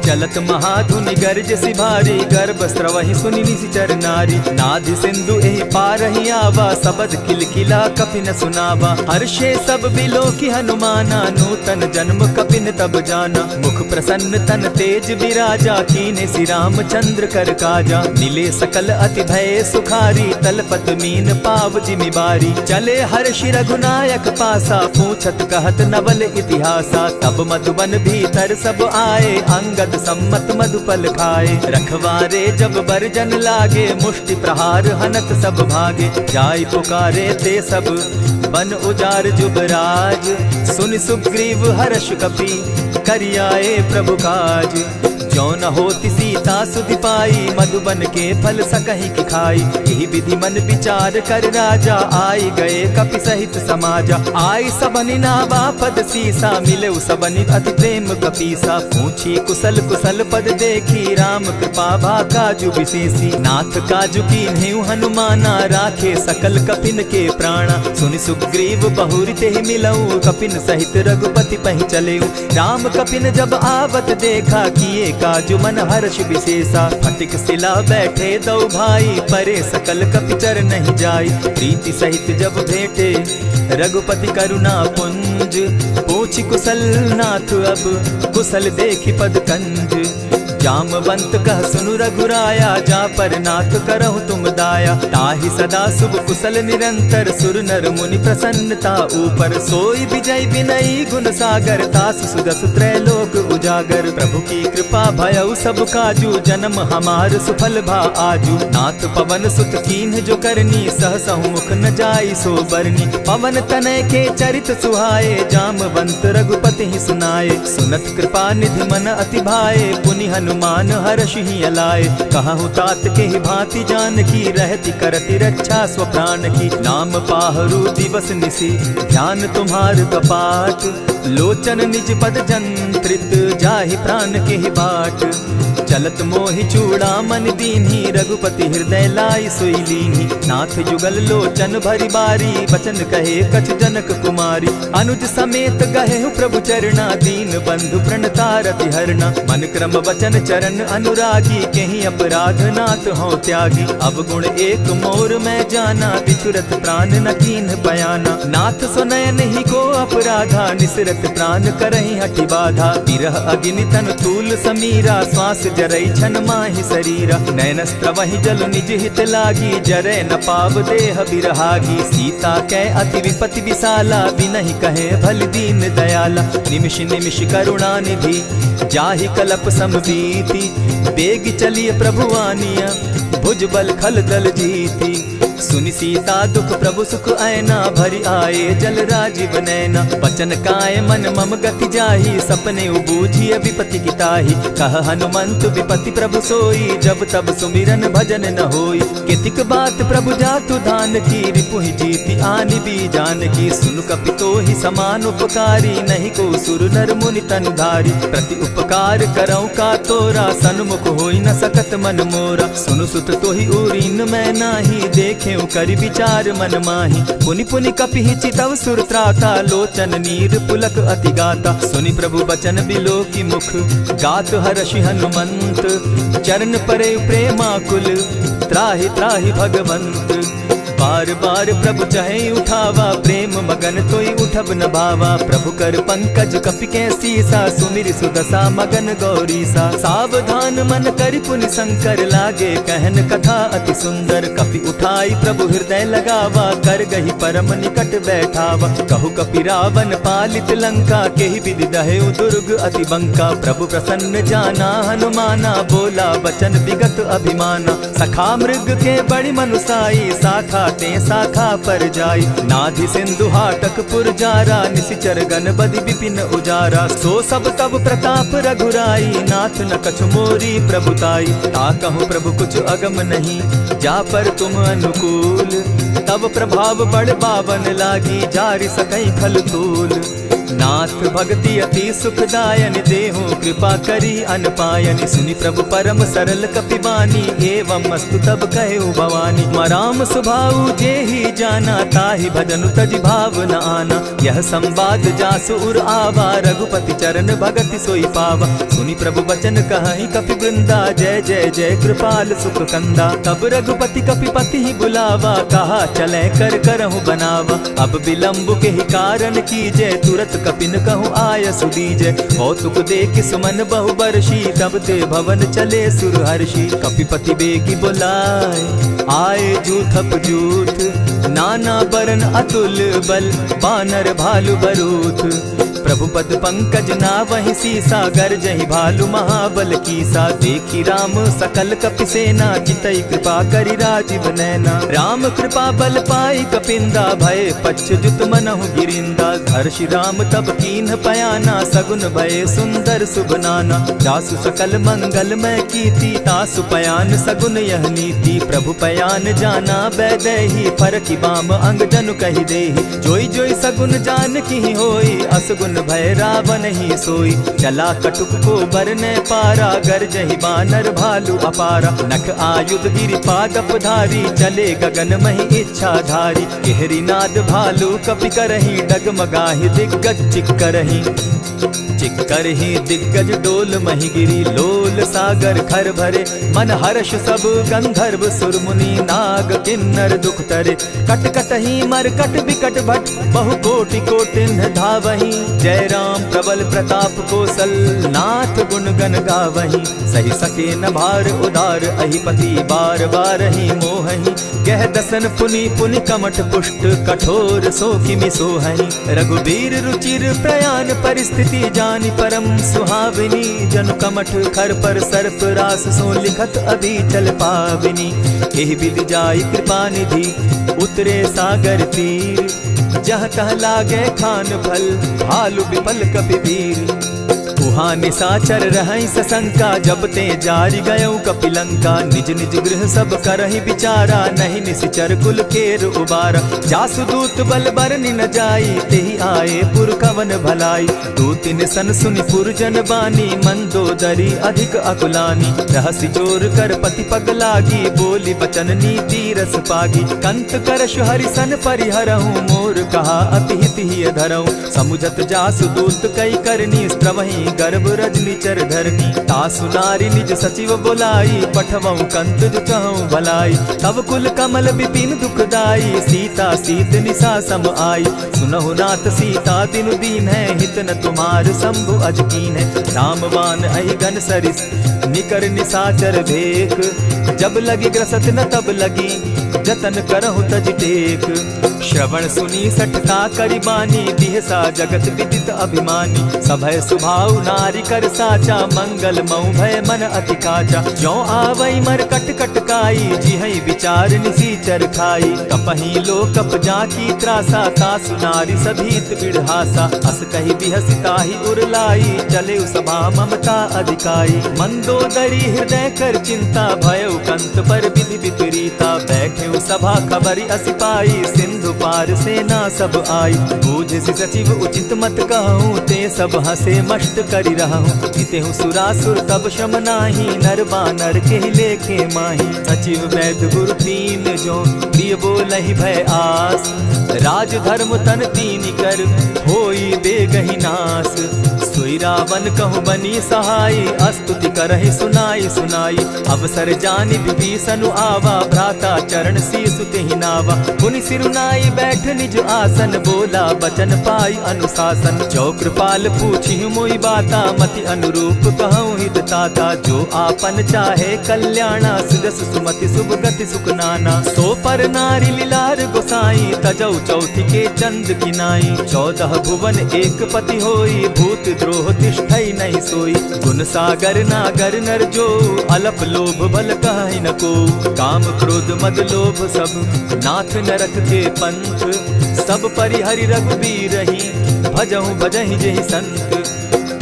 चलत महाधुनि गर्ज सिभारी, गर्भ स्रवहि सुनि निशिचर नारी। नाधि सिंधु एहि पारहि आवा, सबद किलकिला कपि न सुनावा। हर्षे सब बिलोकी हनुमाना, नूतन जन्म कपि न तब जाना। मुख प्रसन्न तन तेज विराजा, कीन्हे श्री रामचंद्र कर काजा। मिले सकल अति भय सुखारी, तलपत मीन पाव जिमि बारी। चले हर्षि रघुनायक पासा, पूछत कहत नवल इतिहासा। तब मधुबन भीतर सब आए, अंगद सम्मत मधुपल खाए। रखवारे जब बरजन लागे, मुष्टि प्रहार हनत सब भागे। जाय पुकारे ते सब, बन उजार जुबराज। सुनि सुग्रीव हर्ष कपि, करियाए प्रभु काज। जो न होती सीता सुधि पाई, मधुबन के फल सकहि की खाई। यही विधि मन विचार कर राजा, आई गए कपि सहित समाजा। आई सबनि नावा पद सीसा, मिले सबनि अति प्रेम कपीसा। पूछी कुशल कुशल पद देखी, राम कृपा भा काजु विशेषी। नाथ काजु कीन्हेउ हनुमाना, राखे सकल कपिन के प्राणा। सुनि सुग्रीव बहुरि तेहि मिलऊ, कपिन सहित रघुपति पहि चलेऊ। राम कपिन जब आवत देखा, किए काजु मन हर्ष विशेषा। फटिक सिला बैठे दो भाई, परे सकल कपि चर नहीं जाई। प्रीति सहित जब भेटे, रघुपति करुणा पुंज। पूछि कुशल नाथ अब, कुशल देखि पद कंज। जामवंत कह सुनु रघुराया, जा पर नाथ करहु तुम दाया। ताहि सदा शुभ कुशल निरंतर, सुर नर मुनि प्रसन्नता ऊपर। सोई विजय विनयी गुण सागर, तास सुदस त्रैलोक उजागर। प्रभु की कृपा भयउ सब काजू, जन्म हमार सुफल भा आजू। नाथ पवन सुत कीन्ह जो करनी, सहसहु मुख न जाई सो बरनी। पवन तनय के चरित सुहाए, जामवंत रघुपति ही सुनाए। सुनत कृपा निधि मन अति भाए, पुनि हनुमान हर्ष ही अलाए। कहूँ तात के ही भांति जान की, रहती करती रक्षा स्व प्राण की। नाम पाहरु दिवस निसी, ध्यान तुम्हार कपाट। लोचन निज पद जंत्रित, जाहि प्राण के ही बाट। चलत मोहि चूड़ा मन दीन्ही, रघुपति हृदय लाई सोई लीन्ही। नाथ जुगल लोचन भरी बारी, बचन कहे कछ जनक कुमारी। अनुज समेत गहे प्रभु चरणा, दीन बंधु प्रणतारति हरना। मन क्रम वचन चरण अनुरागी, केहि अपराध नाथ हो त्यागी। अब गुण एक मोर मैं जाना, बिछुरत प्राण न कीन्ह बयाना। नाथ सुनयन ही को अपराधा, निसरत प्राण करहि हठि बाधा। विरह अग्नि तन तूल समीरा, श्वास जरई छन माहि शरीरा। नैनस्त्र वही जल निज हित लागी, जरै न पाव देह बिरहागी। सीता कै अति विपति विशाला, बिनहि कहे भल दीन दयाला। निमिष निमिष करुणा निधि, जाहि कलप समबीति। बेग चलिए प्रभु आनिया, भुज बल खल दल जीती। सुनि सीता दुख प्रभु सुख ऐना, भरि आए जल राजीव नैना। बचन काय मन मम गति जाहि, सपने बूझिय विपति की ताहि। कह हनुमंत विपति प्रभु सोई, जब तब सुमिरन भजन न होई। कितिक बात प्रभु जातु धान की, रिपुहि जीति आनि भी जान की। सुन कपि तोहि समान उपकारी, नहीं को सुर नर मुनि तनुधारी। प्रति उपकार करऊँ का तोरा, सन्मुख होई न सकत मन मोरा। सुनु सुत तोहि उरीन मैं नाही, देखे करि विचार मन माही। पुनि पुनि कपिहि चितव सुर त्राता, लोचन नीर पुलक अति गाता। सुनि प्रभु बचन बिलो की मुख, गात हर्षि हनुमंत। चरण परे प्रेमाकुल, त्राहि त्राहि भगवंत। बार बार प्रभु चहे उठावा, प्रेम मगन तोई उठब न भावा। प्रभु कर पंकज कपि के सीसा, सुमिर सुदशा मगन गौरीसा। सावधान मन करि पुनि शंकर, लागे कहन कथा अति सुंदर। कपि उठाई प्रभु हृदय लगावा, कर गही परम निकट बैठावा। कहु कपि रावण पालित लंका, केहि विधि दहेउ दुर्ग अति बंका। प्रभु प्रसन्न जाना हनुमाना, बोला बचन विगत अभिमाना। सखा मृग के बड़ी मनुसाई, साखा ते शाखा पर जाई। नाधि सिंधु हाटक पुर जारा, निशिचर गण बदि विपिन उजारा। सो सब तब प्रताप रघुराई, नाथ न कछु मोरी प्रभुताई। ता कहूँ प्रभु कुछ अगम नहीं, जा पर तुम अनुकूल। तब प्रभाव बड़ बावन लागी, जारि सकई खल तूल। नाथ भक्ति अति सुखदायन, देहु कृपा करी अनपायनि। सुनि प्रभु परम सरल कपिबानी, एवं मस्तु तब कहु भवानी। मराम सुभाऊ जेहि जाना, ताहि भजनु तजि भाव न आना। यह संवाद जासु उर आवा, रघुपति चरण भगति सोई पावा। सुनि प्रभु बचन कहि कपि वृंदा, जय जय जय कृपाल सुख कंदा। तब रघुपति कपिपति ही बुलावा, कहा चले कर करहु बनावा। अब विलंब के ही कारण कीजय, तुरत कपिन कहूँ आय सुदीजय। कौतुक देख सुमन बहु बरसी, तब ते भवन चले सुरहर्षि। कपिपति बेगी बुलाए, आए जूथप जूथ। नाना बरन अतुल बल, बानर भालु बरूथ। प्रभु पद पंकज नावहि सीसा, गर्जहि भालु महाबल कीसा। देखी राम सकल कपि सेना, चितई कृपा करि राजीव नैना। राम कृपा बल पाई कपिंदा, भय पच्युत मनहु गिरिंदा। हर्षि राम तब कीन्ह पयाना, सगुन भय सुंदर शुभ नाना। जासु सकल मंगल मैं कीर्ति, तासु पयान सगुन यह नीति। प्रभु पयान जाना बैदेही, फरकि बाम अंग जनु कहि देहि। जोई जोई सगुन जान की होई, असगुन भय रावण ही सोई। चला कटुक को बरने पारा, गर्जहि बानर भालु अपारा। नख आयुध गिरि पादप धारी, चले गगन महि इच्छा धारी। केहरी नाद भालु कपि करहि, डगमगाहि दिग्गज चिक्करहि। चिक्करहि दिग्गज डोल महि गिरी, लोल सागर खर भरे। मन हर्ष सब गंधर्व सुर मुनि, नाग किन्नर दुख तरे। कट कटहि मरकट बिकट भट, बहु कोटि कोटिन्ह धावहि। जय राम प्रबल प्रताप कौशल, नाथ गुण गण गावहि। सही सके न भार उदार, अहिपति बार बार ही मोहहि। गह दसन पुनि पुनि कमठ पुष्ट, कठोर सो किमि सोहहि। रघुबीर रुचिर प्रयाण परिस्थिति, जानि परम सुहाविनी। जनु कमठ खर पर सर्प रास, सो लिखत अभी चल पाविनी। एहि विधि जाई कृपा निधि, उतरे सागर तीर। जहाँ तह लागे खान फल, भालु विपल कपि वीर। उहाँ निशाचर रहई सशंका, जब ते जारी गयऊ कपिलंका। निज निज गृह सब करहि विचारा, नहीं निशिचर कुल केर उबारा। जासु दूत बल बरनि न जाई, तेहि आए पुर कवन भलाई। दू तिन सन सुनि पुरजन बानी, मंदोदरी अधिक अकुलानी। रहसि जोर कर पति पग लागी, बोली बचन नीति रस पागी। कंत करश हरि सन परिहरहूँ, मोर कहा अति हित ही धरऊँ। समुझत जासु दूत कई करनी, स्त्रवहीं गर्भ रजनी चर धरनी। तासु नारी निज सचिव बोलाई, पठवऊँ कंत जो कहूँ भलाई। तब कुल कमल विपिन दुखदाई, सीता सीत निशा सम आई। सुनहु नाथ सीता दिनु दीन है, हित न तुम्हार शंभु अजकीन है। रामवान अहि घन सरिस निकर निशाचर भेक, जब लगी ग्रसत न तब लगी जतन करहु तज टेक। श्रवण सुनी सठता करि बानी, दिहसा जगत विदित अभिमानी। सभय सुभाव नारी कर साचा, मंगल मऊ भय मन अति काचा। जो आवई मर कट कट काई, जिहई विचार निसीचर खाई। कपही लो कप जाकी त्रासा, तासु नारी सभीत बिढ़ासा। अस कही बिहसिता ही उरलाई, चले सभा ममता अधिकाई। मंदोदरी हृदय कर चिंता, भयउ कंत पर विधि विपरीता। बैठे सभा खबरी असी पाई, सिंधु पार सेना सब आई। बूझ सचिव उचित मत कहूँ, ते सब हंसे मस्त करि रहूँ। जितेहु सुरासुर तब शम नाही, नर बानर के लेखे माही। सचिव वैद्य गुरु तीन जो, प्रिय बोलहि भय आस। राज धर्म तन तीन कर, होई बेगहि नास। सोई रावण कहु बनी सहाय, स्तुति करहि सुनाई सुनाई। अवसर जानि विभीषण आवा, भ्राता चरण शीसु तेहि नावा। पुनि सिरुनाई बैठ निज आसन, बोला बचन पाई अनुशासन। जो कृपाल पूछि मोई बाता, मति अनुरूप कहूँ हित ताता। जो आपन चाहे कल्याणा, सुजस सुमति शुभ गति सुख नाना। सो पर नारी लीलार गोसाई, तजौ चौथि के चंद किनाई। 14 भुवन एक पति होई, भूत द्रोह तिष्ठई नहीं सोई। गुण सागर नागर नर जो, अलप लोभ बल कहि न को। काम क्रोध मद लोभ सब, नाथ नरक के पंथ। सब परिहरि रघुबीरहि, भजहु भजहि जेहि संत।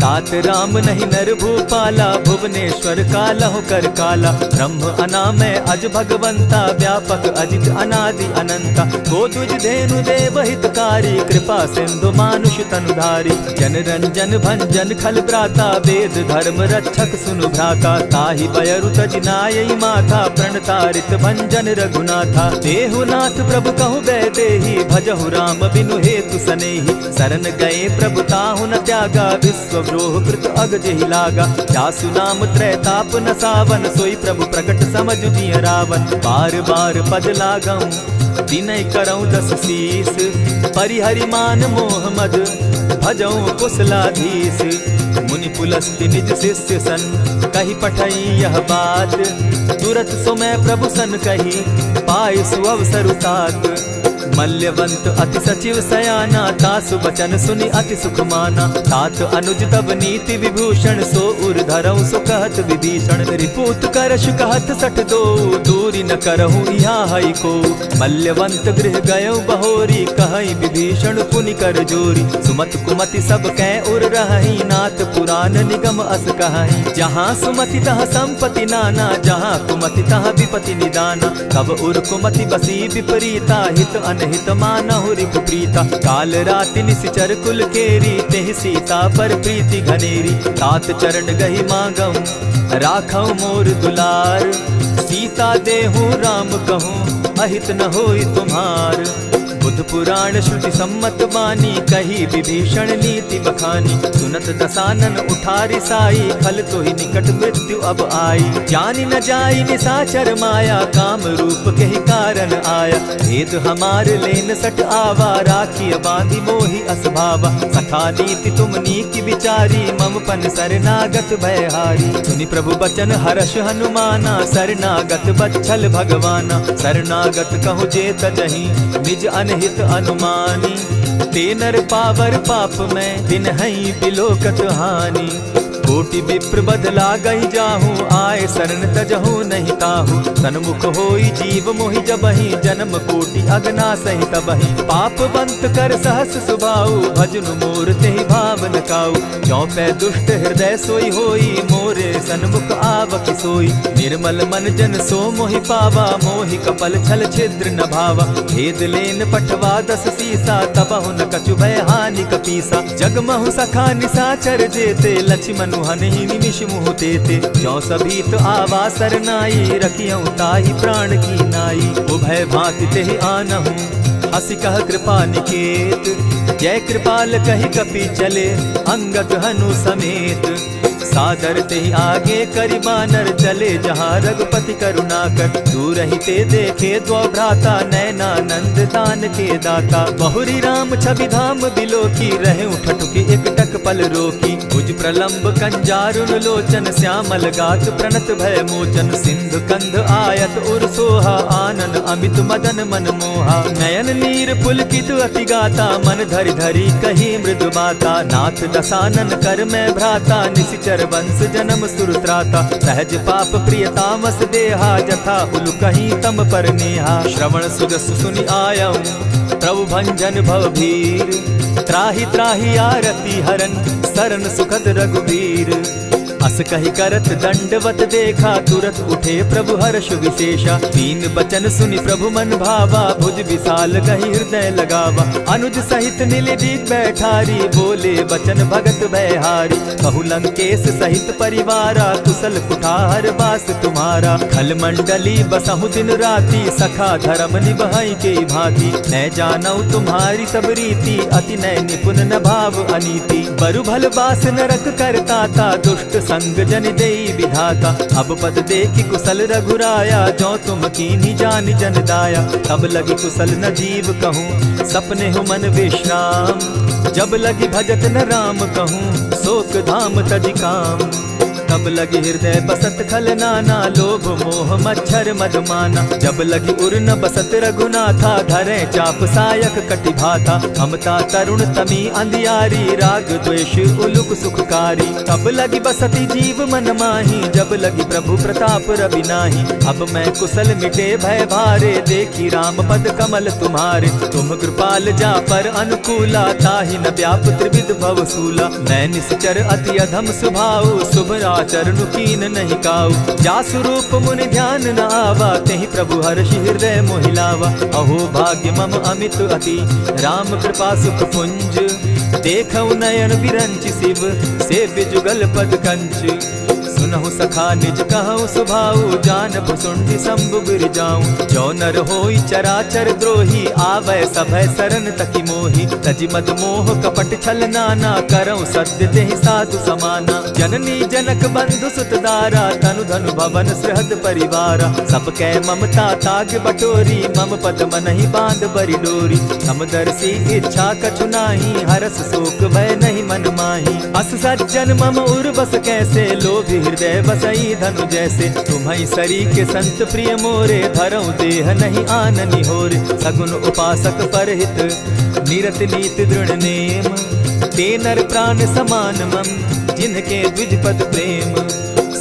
तात राम नहीं नर भूपाला, भुवनेश्वर कालहु कर काला। ब्रह्म अनामय अज भगवंता, व्यापक अजित अनादि अनंता। गोदुज धेनु देव हितकारी, कृपा सिंधु मानुष तनुधारी। जन रंजन भंजन खल भ्राता, वेद धर्म रक्षक सुनु भ्राता। ताहि बयरु तज नायई माथा, प्रणतारित भंजन रघुनाथा। देहुनाथ प्रभु कहु बैदेहि, भजहु राम बिनु हेतु सनेहि। शरण गए प्रभु ताहु न त्यागा, विश्व द्रोह कृत अग जेहि लागा। जासु नाम त्रैताप न सावन, सोई प्रभु प्रकट समझ जिय रावण। बार बार पद लागऊं, विनय करऊं 10 शीस। परिहरि मान मोह मद, भजऊं कुशलाधीश। मुनि पुलस्ति निज शिष्य सन, कही पठई यह बात। तुरत सो मैं प्रभु सन कही, पाई सुअवसर तात। मल्यवंत अति सचिव सयाना, तासु बचन सुनि अति सुख माना। तात अनुज तब नीति विभूषण, सो उर धरऊं सो कहत विभीषण। रिपुत करश कहत 62, दूरी न करहूँ यहाँ हई को। मल्यवंत गृह गयऊ बहोरी, कहई विभीषण पुनि कर जोरी। सुमत कुमति सब कै उर रहई, नाथ पुराण निगम अस कहई। जहाँ सुमति तहाँ संपत्ति नाना, जहाँ कुमति तहाँ विपति निदाना। तब उर कुमति बसी विपरीता, हित अनहित मानहु रिपु प्रीता। काल राति निशिचर कुल केरी, तेहि सीता पर प्रीति घनेरी। तात चरण गहि मांगऊं, राखऊं मोर दुलार। सीता देहूं राम कहूं, अहित न होई तुम्हार। बुद्ध पुराण श्रुति सम्मत बानी, कही विभीषण नीति बखानी। सुनत दसानन उठारी साई, खल तो ही निकट मृत्यु अब आई। जानि न जाई निशाचर माया, काम रूप के ही कारण आया। भेद हमार लेन सट आवा, राखी बांधी मोहि असभावा। सखा नीति तुम नीति विचारी, मम पन शरणागत भयहारी। सुनि प्रभु बचन हर्ष हनुमाना, शरणागत बच्छल भगवाना। शरणागत कहु जे तजहि, निज अनहित अनुमानी। ते नर पावर पाप में, दिन हई बिलोकत हानि। कोटि विप्र बदला गई जाहू, आए शरण तजहू नहीं ताहू। सन्मुख होई जीव मोहि जबहि, जन्म कोटि अगना सही तबहि। पाप बंत कर सहस सुभाऊ, भजनु मोर तेहि भावन काऊ। जो पै दुष्ट हृदय सोई होई, मोरे सन्मुख आवक सोई। निर्मल मन जन सो मोहि पावा, मोहि कपल छल छिद्र न भावा। भेद लेन पठवा 10 सीसा, तबहु न कछु भय हानि कपीसा। जगमहु सखा निसाचर जेते, लक्ष्मनु हनहि निमिष मुहु तेते। जो सभीत आवा सरनाई, रखियऊ ताहि प्राण की नाई। उभय भांति तेहि आनहु, हसी कह कृपा निकेत। जय कृपाल कहि कपि चले, अंगद हनु समेत। सादर ते आगे करि बानर चले, जहाँ रघुपति करुणाकर। दूर ही ते देखे द्वौ भ्राता, नैनानंद दान के दाता। बहुरी राम छवि धाम बिलोकी, रहे ठठुकी एक टक पल रोकी। भुज प्रलंब कंजारुन लोचन, श्यामल गात प्रणत भय मोचन। सिंधु कंध आयत उर सोहा, आनन अमित मदन मन मोहा। नयन नीर पुलकित अति गाता, मन धरि धरि कही मृदु बाता। नाथ दसानन कर मैं भ्राता, निशिचर वंश जन्म सुरत्राता। सहज पाप प्रिय तामस देहा, जथा उलु कहीं तम पर नेहा। श्रवण सुजस सुनि आयऊं, प्रभु भंजन भव भीर। त्राहि त्राहि आरती हरन, सरन सुखद रघुबीर। अस कहि करत दंडवत देखा, तुरत उठे प्रभु हर्ष विशेषा। दीन बचन सुनि प्रभु मन भावा, भुज विशाल कहि हृदय लगावा। अनुज सहित नीलदीप बैठारी, बोले बचन भगत भयहारी। कहु लंकेश सहित परिवारा, कुशल कुठार वास तुम्हारा। खल मंडली बसहु दिन राति, सखा धर्म निभाई के भांति। मैं जानऊ तुम्हारी सब रीति, अति नय निपुण न भाव अनीति। बरु भल बास नरक करताता, दुष्ट संग जन देई विधाता। अब पद देखि कुशल रघुराया, जो तुम कीन्ही जानि जन दाया। तब लगी कुशल न जीव कहूँ, सपने हो मन विश्राम। जब लगी भजत न राम कहूँ, शोक धाम तजि काम। तब लगी हृदय बसत खल नाना, लोभ मोह मच्छर मदमाना। जब लगी उर न बसत रघुनाथा, धरे चाप सायक कटि भाता। ममता तरुण तमी अंधियारी, राग द्वेष उलुक सुखकारी। तब लगी बसती जीव मन माही, जब लगी प्रभु प्रताप रवि नाही। अब मैं कुशल मिटे भय भारे, देखी राम पद कमल तुम्हारे। तुम कृपाल जा पर अनुकूला, ताहि न व्याप त्रिविध भव सूला। मैं निश्चर अति अधम स्वभाव, शुभ चरणु कीन नहीं काऊ। जासु रूप मुनि ध्यान न आवा, तेहि प्रभु हर्षि हृदय मोहिलावा। अहो भाग्य मम अमित अति, राम कृपा सुख पुंज। देखऊ नयन विरंच शिव, सेव्य जुगल पद कंच। सुनहु सखा निज कहूँ सुभाऊ, जान भुसुंडी शंभु गिर जाऊं। जो नर होई चराचर द्रोही, आवे सभय शरण तकी मोही। तजि मद मोह कपट छल नाना, करऊँ सत्य तेहि साधु समाना। जननी जनक बंधु सुत दारा, तनु धनु भवन सृहद परिवारा। सब कै ममता ताग बटोरी, मम पद मनहि बांध बरि डोरी। समदर्शी इच्छा कछु नाही, हरस शोक भय नहीं मन माही। अस सज्जन मम उर बस कैसे, लोभी हृदय बसई धनु जैसे। तुम्हि सरी के संत प्रिय मोरे, धरऊ देह नहीं आननि होरे। सगुन उपासक परहित, निरत नीत दृढ़ नेम। ते नर प्राण समान मम, जिनके द्विज पद प्रेम।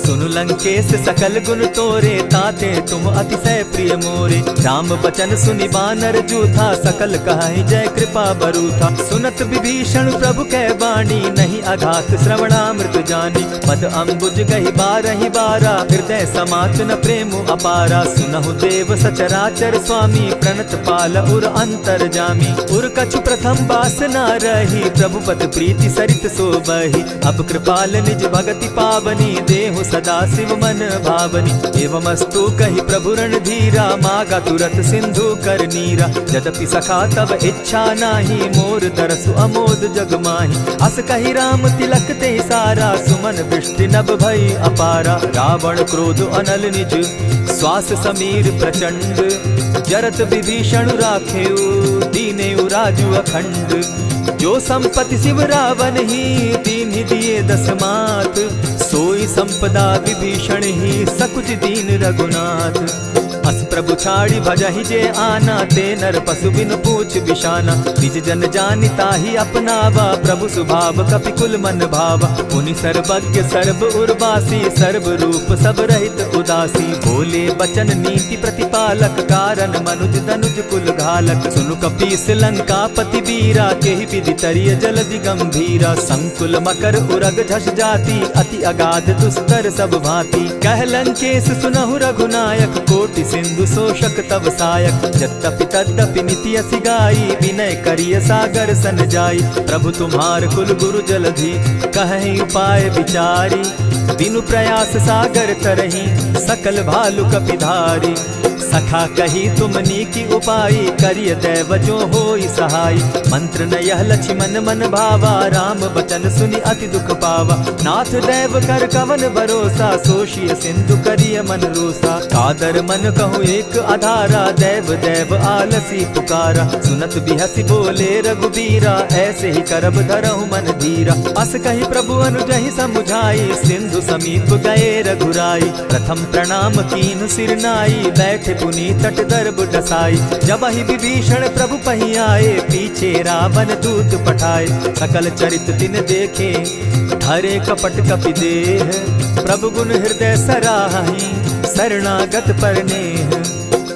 सुनु लंकेश सकल गुण तोरे, ताते तुम अतिशय प्रिय मोरे। राम बचन सुनि बानर जूथा, सकल कहाहि जय कृपा बरूथा। सुनत विभीषण प्रभु कै बाणी, नहीं अघात श्रवणामृत जानी। पद अम्बुज गहि बारहि बारा, हृदय समात न प्रेम अपारा। सुनहु देव सचराचर स्वामी, प्रणत पाल उर अंतर जामी। उर कछु प्रथम बास न रही, प्रभु पद प्रीति सरित सोबहि। अब कृपाल निज भगति पावनी, देहु सदा शिव मन भावनी। एवमस्तु कहि प्रभु रणधीरा, मागा तुरत सिंधु कर नीरा। यद्यपि सखा तब इच्छा नाही, मोर तरसु अमोद जग माही। अस कहि राम तिलक ते सारा, सुमन दृष्टि नभ भई अपारा। रावण क्रोध अनल निज, श्वास समीर प्रचंड। जरत विभीषण राखेउ, दीनेउ राजु अखंड। जो संपत्ति शिव रावण ही, दीन्हि दिए 10 मात। सोई संपदा विभीषण ही, सकुच दीन रघुनाथ। अस प्रभु छाड़ी भजहि जे आना, ते नर पशु बिन पूछ बिशाना। निज जन जानि ताहि अपनावा, प्रभु स्वभाव कपि कुल मन भावा। मुनि सर्वज्ञ सर्व उर्वासी, सर्व रूप सब रहित उदासी। बोले बचन नीति प्रतिपालक, कारण मनुज धनुज कुल घालक। सुनु कपीस लंकापति वीरा, केहि विधि तरिय जलधि गंभीरा। संकुल मकर उरग झस जाति, अति अगाध दुस्तर सब भांति। कह लंकेश सुनहु रघुनायक, कोटि सिंधु शोषक तब सायक। यद्यपि तद्यपि निति असि गाई, विनय करिय सागर सन जाई। प्रभु तुम्हार कुल गुरु जलधि, कहि उपाय विचारी। बिनु प्रयास सागर तरही, सकल भालु कपिधारी। सखा कही तुमनी की उपाय, करिय दैव जो होई सहाय। मंत्र न यह लक्ष्मण मन भावा, राम बचन सुनि अति दुख पावा। नाथ दैव कर कवन भरोसा, सोषिय सिंधु करिय मन रोसा। कादर मन कहूँ एक आधारा, दैव दैव आलसी पुकारा। सुनत बिहसी बोले रघुबीरा, ऐसे ही करब धरहु मन धीरा। अस कही प्रभु अनुजहि समुझाई, सिंधु समीप गए रघुराई। प्रथम प्रणाम कीन सिर नाई, बैठे पुनि तट दर्ब डसाई। जब ही विभीषण प्रभु पही आए, पीछे रावण दूत पठाए। सकल चरित तिन देखे, हरे कपट कपि देह। प्रभु गुण हृदय सराहि, शरणागत पर नेह।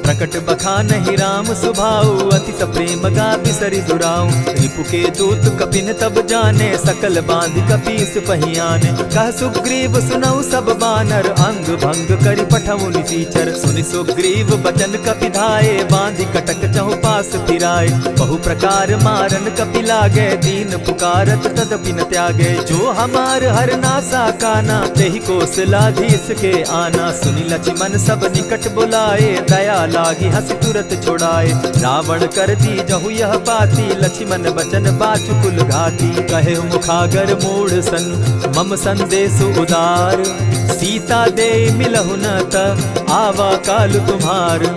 प्रकट बखानहि राम सुभाऊ, अति प्रेम गा बिसरि दुराऊ। रिपु के दूत कपिन तब जाने, सकल बांधि कपीस पहियाने। कह सुग्रीव सुनऊ सब बानर, अंग भंग करि पठऊ निसीचर। सुनि सुग्रीव बचन कपि धाये, बांधि कटक चहु पास फिराए। बहु प्रकार मारन कपि लागे, दीन पुकारत तदपि न त्यागे। जो हमार हर नासा काना, तेहि कौशलाधीश के आना। सुनि लक्ष्मण सब निकट बुलाए, दया लागी हंस तुरत छोड़ाए। रावण कर दी जहु यह पाती, लक्ष्मण बचन बाचु कुल घाती। कहे मुखागर मूढ़ सन, मम संदेश उदार। सीता दे मिलहु न त, आवा काल तुम्हार।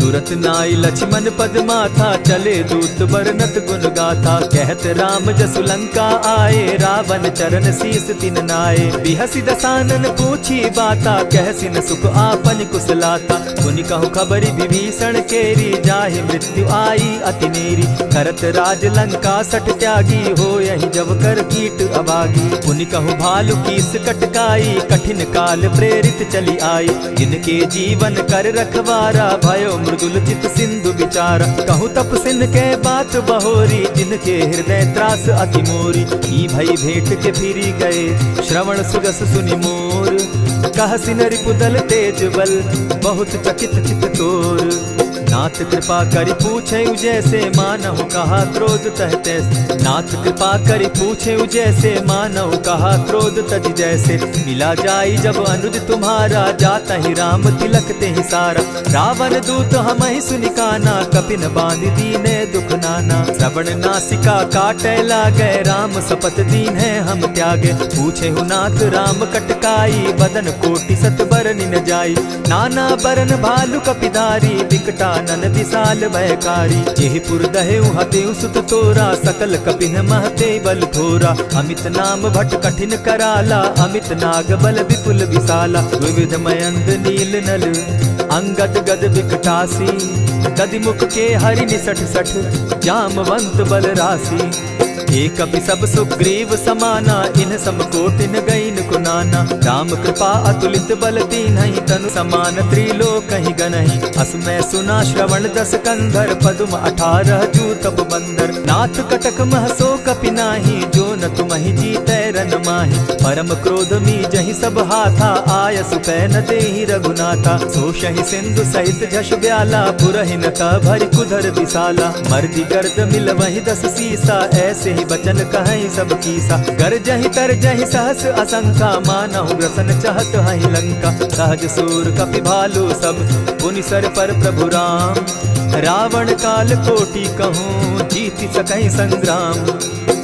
तुरत नाई लक्ष्मण पद माथा, चले दूत बरनत गुण गाथा। कहत राम जसु लंका आए, रावण चरण शीस तिन नाये। बिहसि दसानन पूछी बाता, कहसि न सुख आपन कुशलाता। सुनि कहु खबरि विभीषण केरी, जाहि मृत्यु आई अति नेरी। करत राज लंका सठ त्यागी, हो यही जब कर कीट अभागी। पुनि कहु भालु कीस कटकाई, कठिन काल प्रेरित चली आई। जिनके जीवन कर रखवारा, भयो मृदुल चित सिंधु विचार। कहु तप सिन के बात बहोरी, जिनके हृदय त्रास अति मोरी। ई भई भेंट के फिरी गए, श्रवण सुजस सुनि मोर। कह सिन रिपुदल तेज बल, बहुत चकित चित तोर। नाथ कृपा करि पूछे जैसे, मानहु कहा क्रोध तह तैसे। नाथ कृपा करि पूछे जैसे, मानहु कहा क्रोध तज जैसे। मिला जाई जब अनुज तुम्हारा, जाता ही राम तिलक ते ही सारा। रावण दूत हम ही सुनिकाना, कपिन बांध दीने दुख नाना। श्रवण नासिका काटे लागे, राम सपत दीन है हम त्यागे। पूछे हु नाथ राम कटकाई, बदन कोटि सत बरन न जाई। नाना बरन भालु कपिधारी, विकटा नन विशाल भयकारी। जेहिपुर दहेउ हतेउ सुत तोरा, सकल कपिन महते बल थोरा। अमित नाम भट कठिन कराला, अमित नाग बल विपुल विशाला। विविध मयंद नील नल, अंगद गद विकटासी। गद मुख के हरि निसठ सठ, जामवंत बल राशि। एक कपि सब सुग्रीव समाना, इन समकोटिन गईन कुनाना। राम कृपा अतुलित बल तीन्हि, तनु समान त्रिलोक ही गनहि। असमय सुना श्रवण दस कंधर, पदुम 18 जूतप बंदर। नाथ कटक महसो कपि नाही, जो न तुमहि जीतै रन माहि। परम क्रोध मी जहि सब हाथा, आय सुपै न देहि रघुनाथा। सोषहि सिंधु सहित झस ब्याला, पुरहि न त भरि कुधर विशाला। मर्दि गर्द मिल वहि 10 सीसा, ऐसे बचन कहीं सब कीसा। कर जहि तर जहि सहस असंखा, मानहु ग्रसन चाहत हहि लंका। सहज सूर कपि भालु सब, पुनि सर पर प्रभु राम। रावण काल कोटि कहूँ, जीति सकहि संग्राम।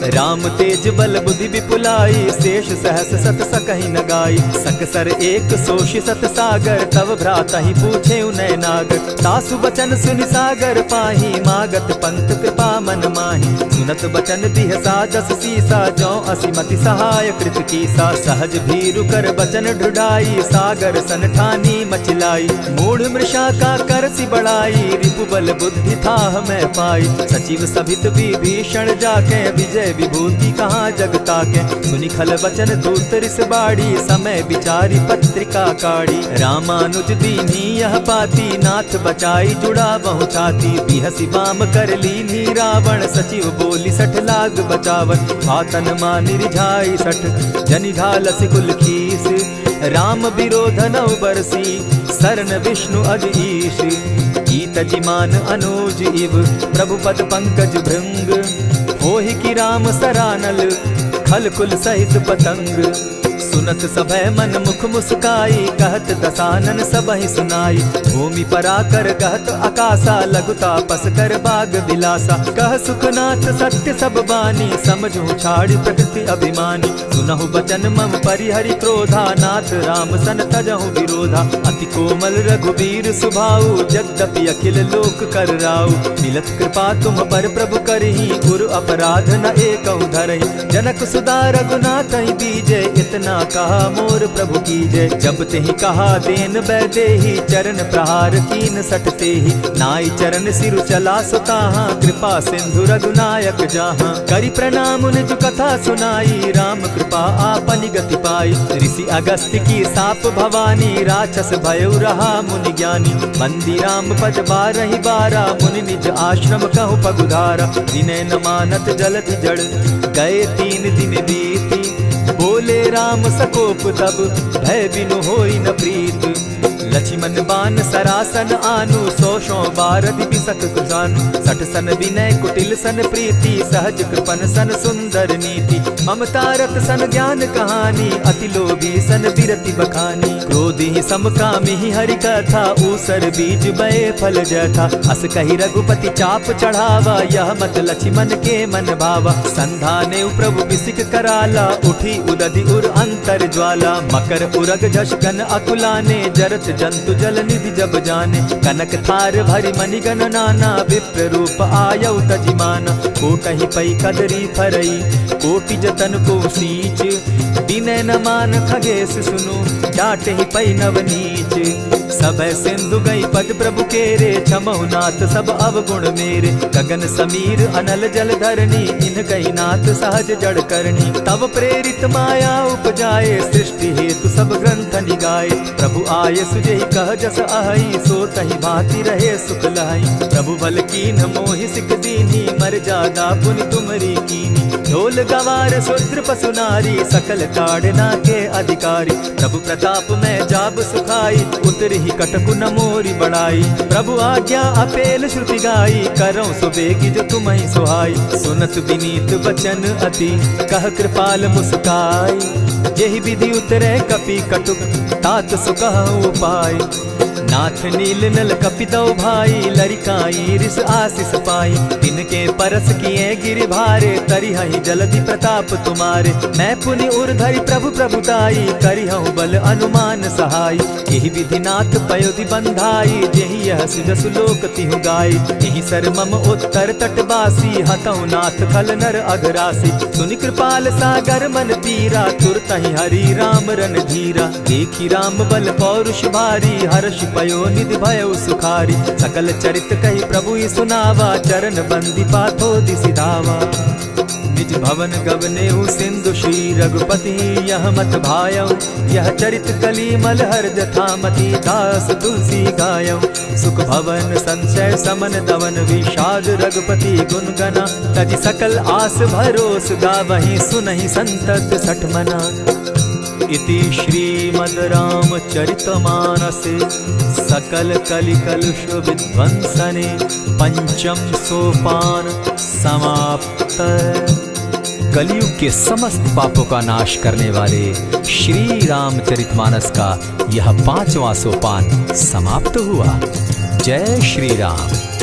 राम तेज बल बुद्धि विपुलाई, शेष सहस सत सकहि न गाई। सकसर एक सोषि सत सागर, तव भ्राता ही पूछे उनय नागर। तासु बचन सुनि सागर पाही, मागत पंत कृपा मन माही। सुनत बचन बिहसा जस सीसा, जौ असिमति सहाय कृत कीसा। सहज भीरु कर बचन ढुढ़ाई, सागर सन ठानी मचिलाई। मूढ़ मृषा का कर सी बढ़ाई, रिपु बल बुद्धि थाह मैं पाई। सचिव सभित विभीषण जाके, विजय विभूति कहाँ जगता के। सुनि खल बचन दूत रिस बाड़ी, समय विचारी पत्रिका काढ़ी। रामानुज दीनी यह पाती, नाथ बचाई जुड़ा बहु छाती। बिहसी बाम कर लीनी रावण, सचिव बोली सठ लाग बचावन। आतन मानि रिझाई सठ, जनि ढाल सिकुल खीस। राम विरोध नव बरसी, सरन विष्णु अज ईश। ईत जिमान अनुज इव, प्रभु पद पंकज भृंग। होहि की राम सरानल, खल कुल सहित पतंग। सुनत सभय मन मुख मुस्काई, कहत दसानन सबहि सुनाई। भूमि पराकर कहत आकाशा, लघु तापस कर बाग बिलासा। कह सुखनाथ सत्य सब बानी, समझू छाड़ प्रकृति अभिमानी। सुनहु बचन मम परिहरि क्रोधा, नाथ राम सन तजहु विरोधा। अति कोमल रघुबीर सुभाऊ, जगदपि अखिल लोक कर राऊ। मिलत कृपा तुम पर प्रभु करही, गुरु अपराध न एकहु धरहि। जनक सुदा रघुनाथ दीजे, इतना कहा मोर प्रभु की जय। जब तेहि कहा देन बैदेही, चरण प्रहार कीन सटते ही। नाई चरण सिरु चला सुताहा, कृपा सिंधु रघुनायक जाहा। करि प्रणाम निज कथा सुनाई, राम कृपा आपनि गति पाई। ऋषि अगस्त्य की साप भवानी, राक्षस भयउ रहा मुनि ज्ञानी। बंदी राम पद बारहि बारा, मुनि निज आश्रम कहु पगुधारा। विनय न मानत जलधि जड़, गए 3 दिन बीती। बोले राम सकोप तब, भय बिनु होई न प्रीत। लक्ष्मण बान सरासन आनु, 100 बार दिपिसक कुजानु। 60 सन विनय कुटिल सन प्रीति, सहज कृपन सन सुंदर नीति। ममता रत सन ज्ञान कहानी, अति लोभी सन बिरति बखानी। क्रोधी समकामी हरि कथा, ऊसर बीज बये फल जथा। अस कही रघुपति चाप चढ़ावा, यह मत लक्ष्मण के मन भावा। संधाने प्रभु बिसिक कराला, उठी उदधि उर अंतर ज्वाला। मकर उरग झष घन अकुलाने, जरत जंतु जल निधि जब जाने। कनक थार भरि मणिगण नाना, विप्र रूप आयउ तजिमाना। कोटहि पै कदरी फरई, कोटि जतन को सींच। विनय न मान खगेश सुनु, जाटहि पै नवनीच। सभय सिंधु गई पद प्रभु केरे, छमहु नाथ सब अवगुण मेरे। गगन समीर अनल जल धरनी, इन कही नाथ सहज जड़ करनी। तब प्रेरित माया उपजाए, सृष्टि हेतु सब ग्रंथ निगाए। प्रभु आय सुजेहि कह जस अहि, सो तहि भांति रहे सुख लहै। प्रभु बल कीन मोहि सिख दीनी, मर जादा पुनि तुमरी कीनी। ढोल गवार शूद्र पशु नारी, सकल ताड़ना के अधिकारी। प्रभु प्रताप में जाब सुखाई, उतरहि कटकु न मोरी बड़ाई। प्रभु आज्ञा अपेल श्रुति गाई, करऊं सुबेगी जो तुम्हि सुहाई। सुनत विनीत वचन अति, कह कृपाल मुस्काई। जेहि विधि उतरे कपि कटुक, तात सुकहु उपाय। नाथ नील नल कपितौ भाई, लरिकाई रिस आशीष पाई। तिनके परस किए गिरि भारे, तरिहहि जलधि प्रताप तुम्हारे। मैं पुनि उर्धरि प्रभु प्रभुताई, करिहउ बल अनुमान सहाय। यही विधि नाथ पयोधि बंधाई, जेहि यह सुजसु लोक तिहु गाई। यही सर मम उत्तर तटवासी, हतौ नाथ खल नर अघरासी। सुनि कृपाल सागर मन पीरा, तुरतहि हरि राम रन धीरा। देखी राम बल पौरुष भारी, हर्ष पयो निधि भयउ सुखारी। सकल चरित कही प्रभु ही सुनावा, चरण बंदी पाथो दिसि धावा। निज भवन गवनेउ सिंधु श्री रघुपति, यह मत भायउ। यह चरित कली मलहर जथामति, दास तुलसी गायउ। सुख भवन संशय समन दवन, विषाद रघुपति गुण गना। तजि सकल आस भरोस, गावहि सुनहि संतत सठ मना। इति श्रीमद् रामचरितमानसे, सकल कलिकलुष विध्वंसने। पंचम सोपान समाप्त। कलयुग के समस्त पापों का नाश करने वाले श्री रामचरितमानस का यह 5वां सोपान समाप्त हुआ। जय श्री राम।